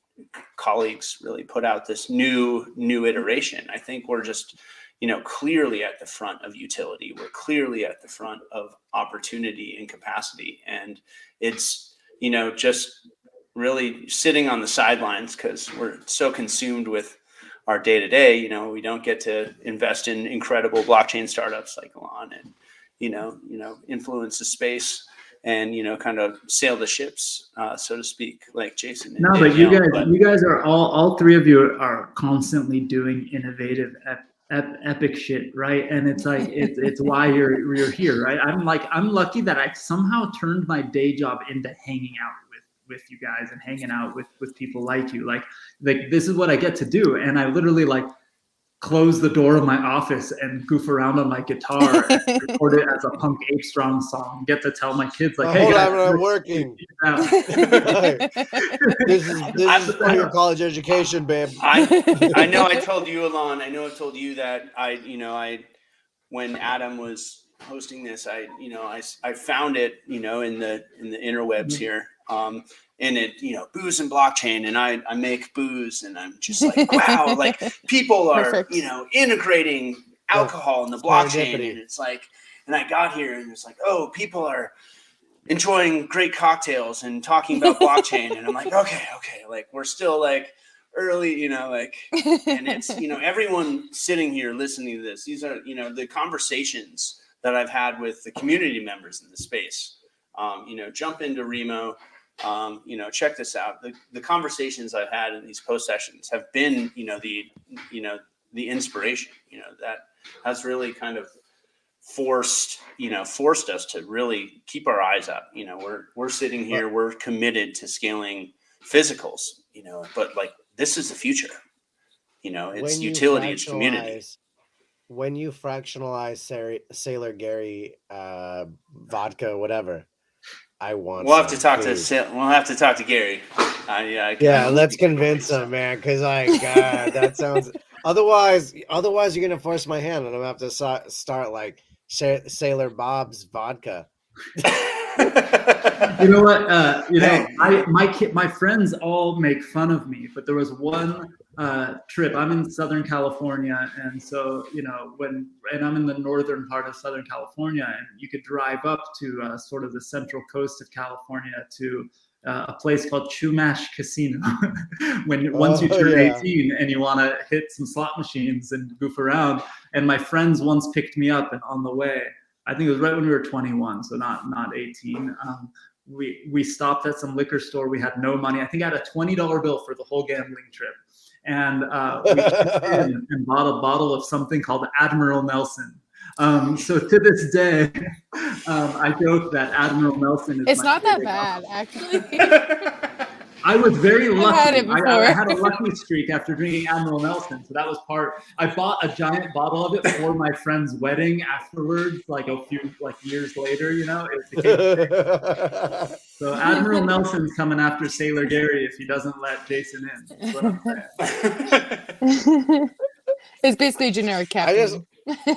colleagues really put out this new iteration. I think we're just, clearly at the front of utility. We're clearly at the front of opportunity and capacity. And it's, just really sitting on the sidelines because we're so consumed with our day-to-day, we don't get to invest in incredible blockchain startups like Elon and, influence the space and, kind of sail the ships, so to speak, like Jason. No, but you guys are all three of you are constantly doing innovative, epic shit, right? And it's like, it's why you're here, right? I'm lucky that I somehow turned my day job into hanging out with you guys and hanging out with people like you. Like this is what I get to do. And I literally close the door of my office and goof around on my guitar and record it as a punk Apestrong song. Get to tell my kids hey, hold guys, on, I'm working. This is for your college education, babe. I know I told you, Elon, I know I've told you that when Adam was hosting this, I found it, in the interwebs here. And it, booze and blockchain, and I make booze, and I'm just like, wow, like people are, integrating alcohol in the blockchain, and it's like, and I got here, and it's like, oh, people are enjoying great cocktails and talking about blockchain, and I'm like, okay, like we're still like early, and it's, everyone sitting here listening to this, these are, the conversations that I've had with the community members in the space. Jump into Remo. Check this out. The conversations I've had in these post sessions have been, the inspiration, that has really kind of forced us to really keep our eyes up. We're sitting here, we're committed to scaling physicals, but like, this is the future, it's utility, it's community. When you fractionalize Sailor Gary, vodka, whatever, we'll have to talk to Gary. Let's convince him, man. Because that sounds. Otherwise, you're gonna force my hand, and I'm gonna have to start like Sailor Bob's vodka. You know what? My friends all make fun of me, but there was one trip. I'm in Southern California, and so and I'm in the northern part of Southern California, and you could drive up to sort of the central coast of California to a place called Chumash Casino. Once you turn 18 and you want to hit some slot machines and goof around, and my friends once picked me up, and on the way, I think it was right when we were 21, so not 18. We stopped at some liquor store. We had no money. I think I had a $20 bill for the whole gambling trip, and we chipped in and bought a bottle of something called Admiral Nelson. So to this day, I joke that Admiral Nelson is. It's not that bad, actually. I was very lucky. I've had it before. I had a lucky streak after drinking Admiral Nelson, so that was part. I bought a giant bottle of it for my friend's wedding afterwards, like a few years later. So Admiral Nelson's coming after Sailor Gary if he doesn't let Jason in. That's what I'm saying. It's basically generic captain.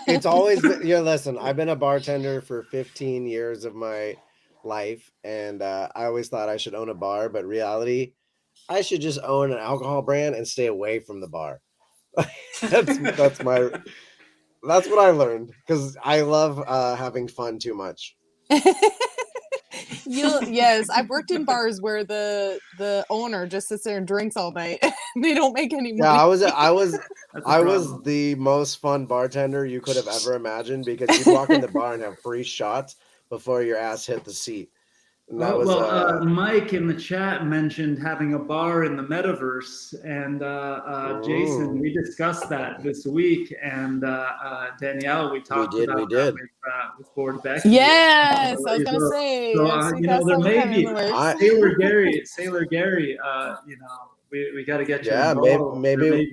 It's always been, listen, I've been a bartender for 15 years of my life, and I always thought I should own a bar, but reality, I should just own an alcohol brand and stay away from the bar. that's what I learned, because I love having fun too much. Yes, I've worked in bars where the owner just sits there and drinks all night. They don't make any money. Yeah, I was the most fun bartender you could have ever imagined, because you'd walk in the bar and have free shots before your ass hit the seat. And that was Mike in the chat mentioned having a bar in the metaverse, and Jason, we discussed that this week, and Danielle, we talked about that with Ford Beck. Yes, I was gonna say. So, there may be Sailor Gary. We got to get you. Yeah,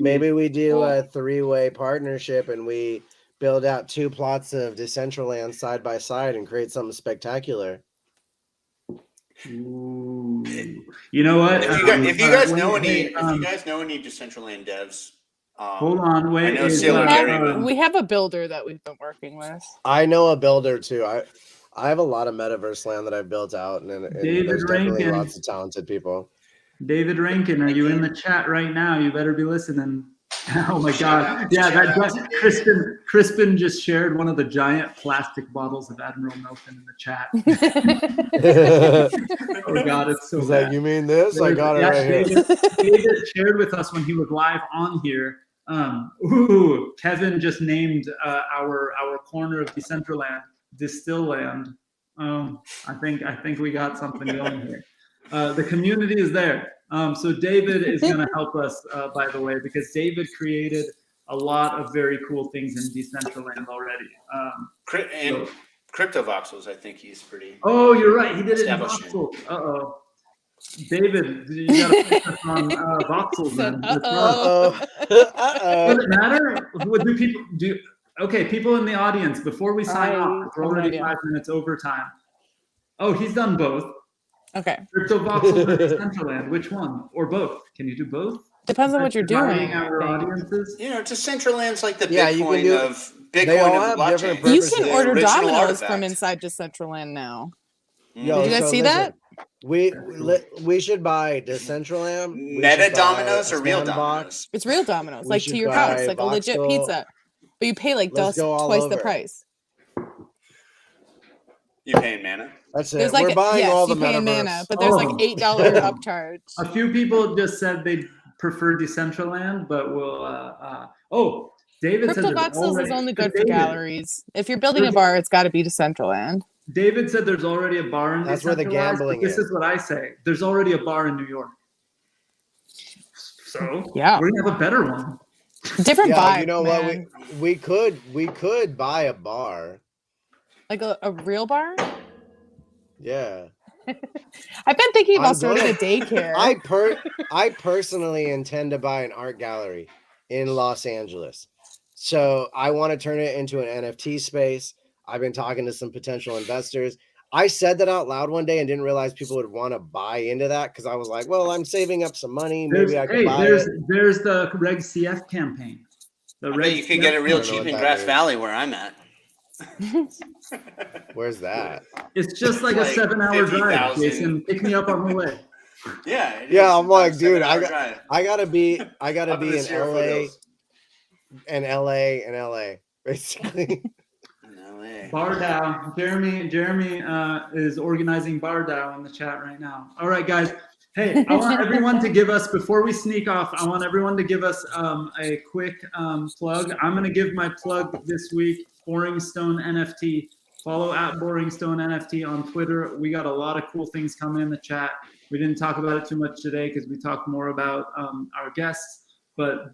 maybe we do a 3-way partnership, and we build out 2 plots of Decentraland side by side and create something spectacular. Ooh. You know what? If you guys know any Decentraland devs, hold on, wait. We have a builder that we've been working with. I know a builder too. I have a lot of metaverse land that I've built out, and there's definitely lots of talented people. David Rankin, are you in the chat right now? You better be listening. Oh my God! Yeah, that Crispin just shared one of the giant plastic bottles of Admiral Nelson in the chat. Oh God, it's so bad. Like, you mean this? I got it right here. David shared with us when he was live on here. Kevin just named our corner of Decentraland Distilland. I think we got something going here. The community is there. So David is going to help us, by the way, because David created a lot of very cool things in Decentraland already. CryptoVoxels, I think he's pretty. Oh, you're right. He did it in Voxels. Uh-oh. David, you got to focus on Voxels then. Does it matter? Do people do? Okay, people in the audience, before we sign off, we're already 5 minutes over time. Oh, he's done both. Okay. CryptoVoxels or Decentraland, which one? Or both? Can you do both? Depends on what you're doing. Our audiences? Decentraland's like the Bitcoin of they all of the have blockchain. You can order dominoes from inside Decentraland now. Did you guys see that? We should buy Decentraland. Meta dominoes or real dominoes? It's real dominoes, like to your house, like a legit pizza. But you pay like twice the price. You paying mana? That's it. There's like We're buying all the paying mana, but there's like $8 upcharge. A few people just said they prefer Decentraland, but we'll. David said CryptoVoxels is only good for galleries. If you're building a bar, it's got to be Decentraland. David said there's already a bar in. That's where the gambling is. This is what I say. There's already a bar in New York. So yeah, we're gonna have a better one. Different vibe. You know what? We could buy a bar. Like a real bar? Yeah. I've been thinking about starting a daycare. I personally intend to buy an art gallery in Los Angeles. So I want to turn it into an NFT space. I've been talking to some potential investors. I said that out loud one day and didn't realize people would want to buy into that, because I was like, well, I'm saving up some money. Maybe I could buy it. There's the Reg CF campaign. You could get it real cheap in Grass Valley where I'm at. Where's that? It's just like a Like 7-hour drive, 50,000. Jason. Pick me up on the way. Yeah. it is. Yeah, I'm It's like, about a dude, 7-hour drive. I gotta be Up in the in Sierra LA foothills. and LA, basically. In LA. Bar Dow. Jeremy is organizing Bar Dow in the chat right now. All right, guys. Hey, I want everyone to give us, before we sneak off, I want everyone to give us a quick plug. I'm going to give my plug this week, Boring Stone NFT. Follow at Boring Stone NFT on Twitter. We got a lot of cool things coming in the chat. We didn't talk about it too much today because we talked more about our guests, but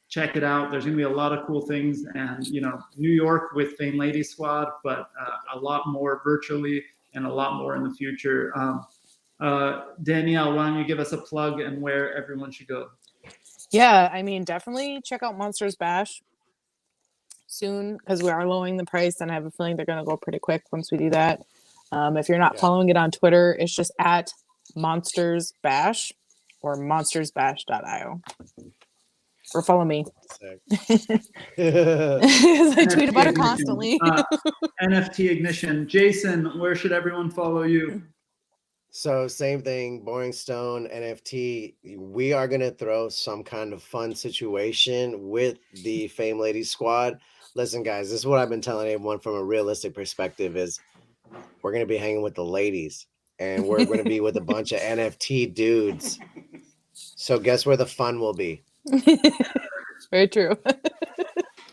check it out. There's going to be a lot of cool things, and New York with Fame Lady Squad, but a lot more virtually and a lot more in the future. Danielle, why don't you give us a plug and where everyone should go? Yeah, I mean, definitely check out Monsters Bash soon because we are lowering the price, and I have a feeling they're going to go pretty quick once we do that. If you're not following it on Twitter, it's just at Monsters Bash or monstersbash.io. Or follow me. Because I tweet about it constantly. NFT Ignition. Jason, where should everyone follow you? So same thing, Boring Stone NFT. We are gonna throw some kind of fun situation with the Fame Lady Squad. Listen, guys, this is what I've been telling everyone from a realistic perspective is we're gonna be hanging with the ladies and we're gonna be with a bunch of NFT dudes. So guess where the fun will be? Very true.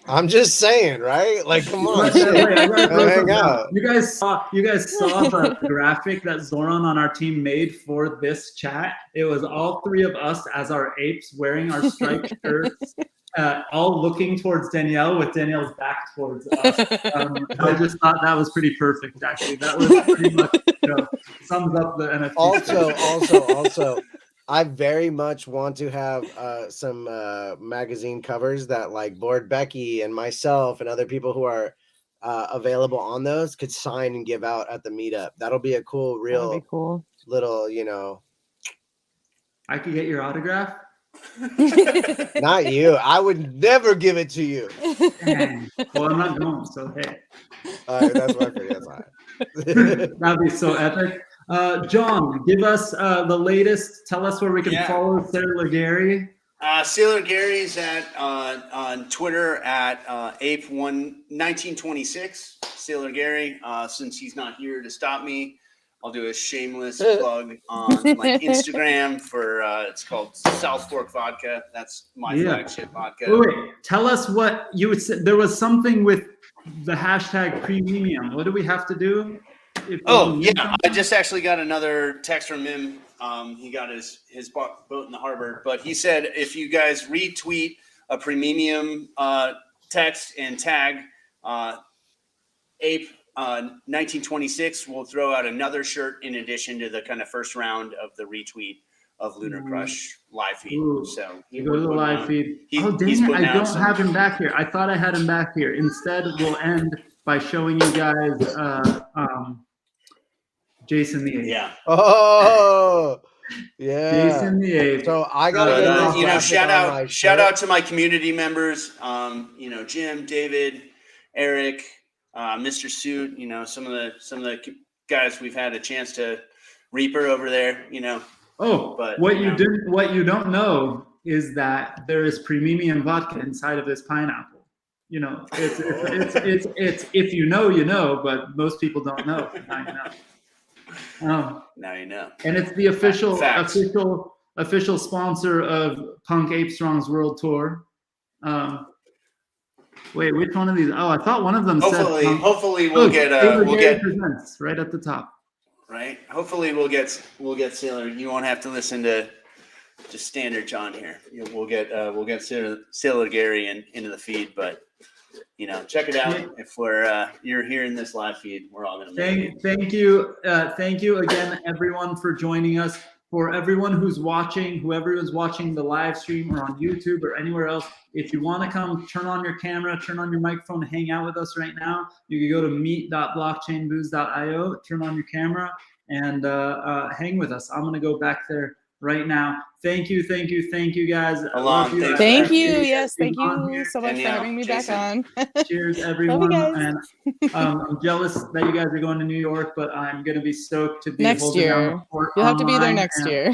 I'm just saying, right? Like, come on, Wait, I gotta throw hang something out. out. You guys saw the graphic that Zoran on our team made for this chat. It was all three of us as our apes wearing our striped shirts, all looking towards Danielle with Danielle's back towards us. I just thought that was pretty perfect, actually. That was pretty much sums up the NFT. Also, I very much want to have some magazine covers that like Lord Becky and myself and other people who are available on those could sign and give out at the meetup. That'll be a cool, real cool little, I could get your autograph? Not you. I would never give it to you. Dang. Well, I'm not going, so hey. All right, that's my pretty. That's fine. That'd be so epic. John, give us the latest. Tell us where we can follow Sailor Gary. Sailor Gary's on Twitter at Ape1926. Sailor Gary. Since he's not here to stop me, I'll do a shameless plug on my Instagram for it's called South Fork Vodka. That's my flagship vodka. Wait, tell us what you would say. There was something with the hashtag premium. What do we have to do? I just actually got another text from him. He got his boat in the harbor, but he said if you guys retweet a premium text and tag Ape 1926, we'll throw out another shirt in addition to the kind of first round of the retweet of Lunar Crush live feed. So you go to the live feed. Dang it, I don't have him back here. I thought I had him back here. Instead, we'll end by showing you guys Jason the Ape. Yeah. Oh, yeah. Jason the Ape. So I gotta shout out to my community members. Jim, David, Eric, Mr. Suit. Some of the guys we've had a chance to reaper over there. But what you don't know is that there is premium vodka inside of this pineapple. It's if you know, you know, but most people don't know. Now you know. Now you know. And it's the official sponsor of Punk Apestrong's World Tour. Wait, which one of these? Oh, I thought one of them said. Hopefully we'll get presents right at the top. Right. Hopefully we'll get Sailor. You won't have to listen to just standard John here. We'll get Sailor Gary into the feed, but check it out. If you're hearing this live feed, we're all gonna thank you again, everyone, for joining us. For everyone who's watching, whoever is watching the live stream or on YouTube or anywhere else, if you want to come, turn on your camera, turn on your microphone, hang out with us right now. You can go to meet.blockchainbooze.io, turn on your camera, and hang with us. I'm gonna go back there right now. Thank you, guys. I Alon, love you. thanks I Thank appreciate you. guys Yes, being thank on you here. so much for Danielle, having me back Jason. on. Cheers, Love everyone. you guys. And I'm jealous that you guys are going to New York, but I'm going to be stoked to be Next holding down the year. fort You'll have to be there online. next And year.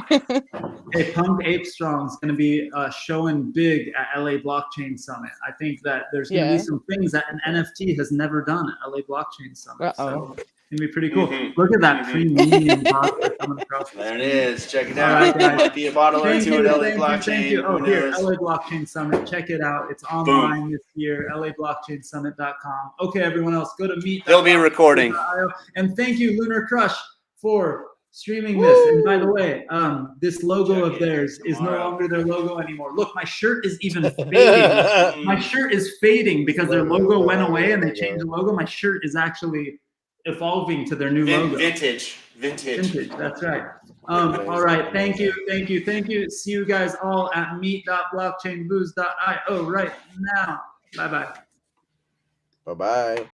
Hey, Punk Apestrong is going to be showing big at LA Blockchain Summit. I think that there's going to be Yeah. some things that an NFT has never done at LA Blockchain Summit. So Uh-oh. it's going to be pretty cool. Mhm. Look at that premium vodka coming across the There it screen. is. Check it All out. right, There guys. might be a bottle or Thank two you, at LA thank you, Blockchain. thank you. Oh, Who here, knows? LA Blockchain Summit. Check it out. It's online this year, lablockchainsummit.com. Okay, everyone else, go to meet. There'll be a recording. And thank you, Lunar Crush, for streaming this. And by the way, this logo of theirs is no longer their logo anymore. Look, my shirt is even fading. My shirt is fading because their logo went away and they changed the logo. My shirt is actually evolving to their new logo. Vintage. That's right. All right. Thank you. See you guys all at meet.blockchainbooze.io right now. Bye-bye. Bye-bye.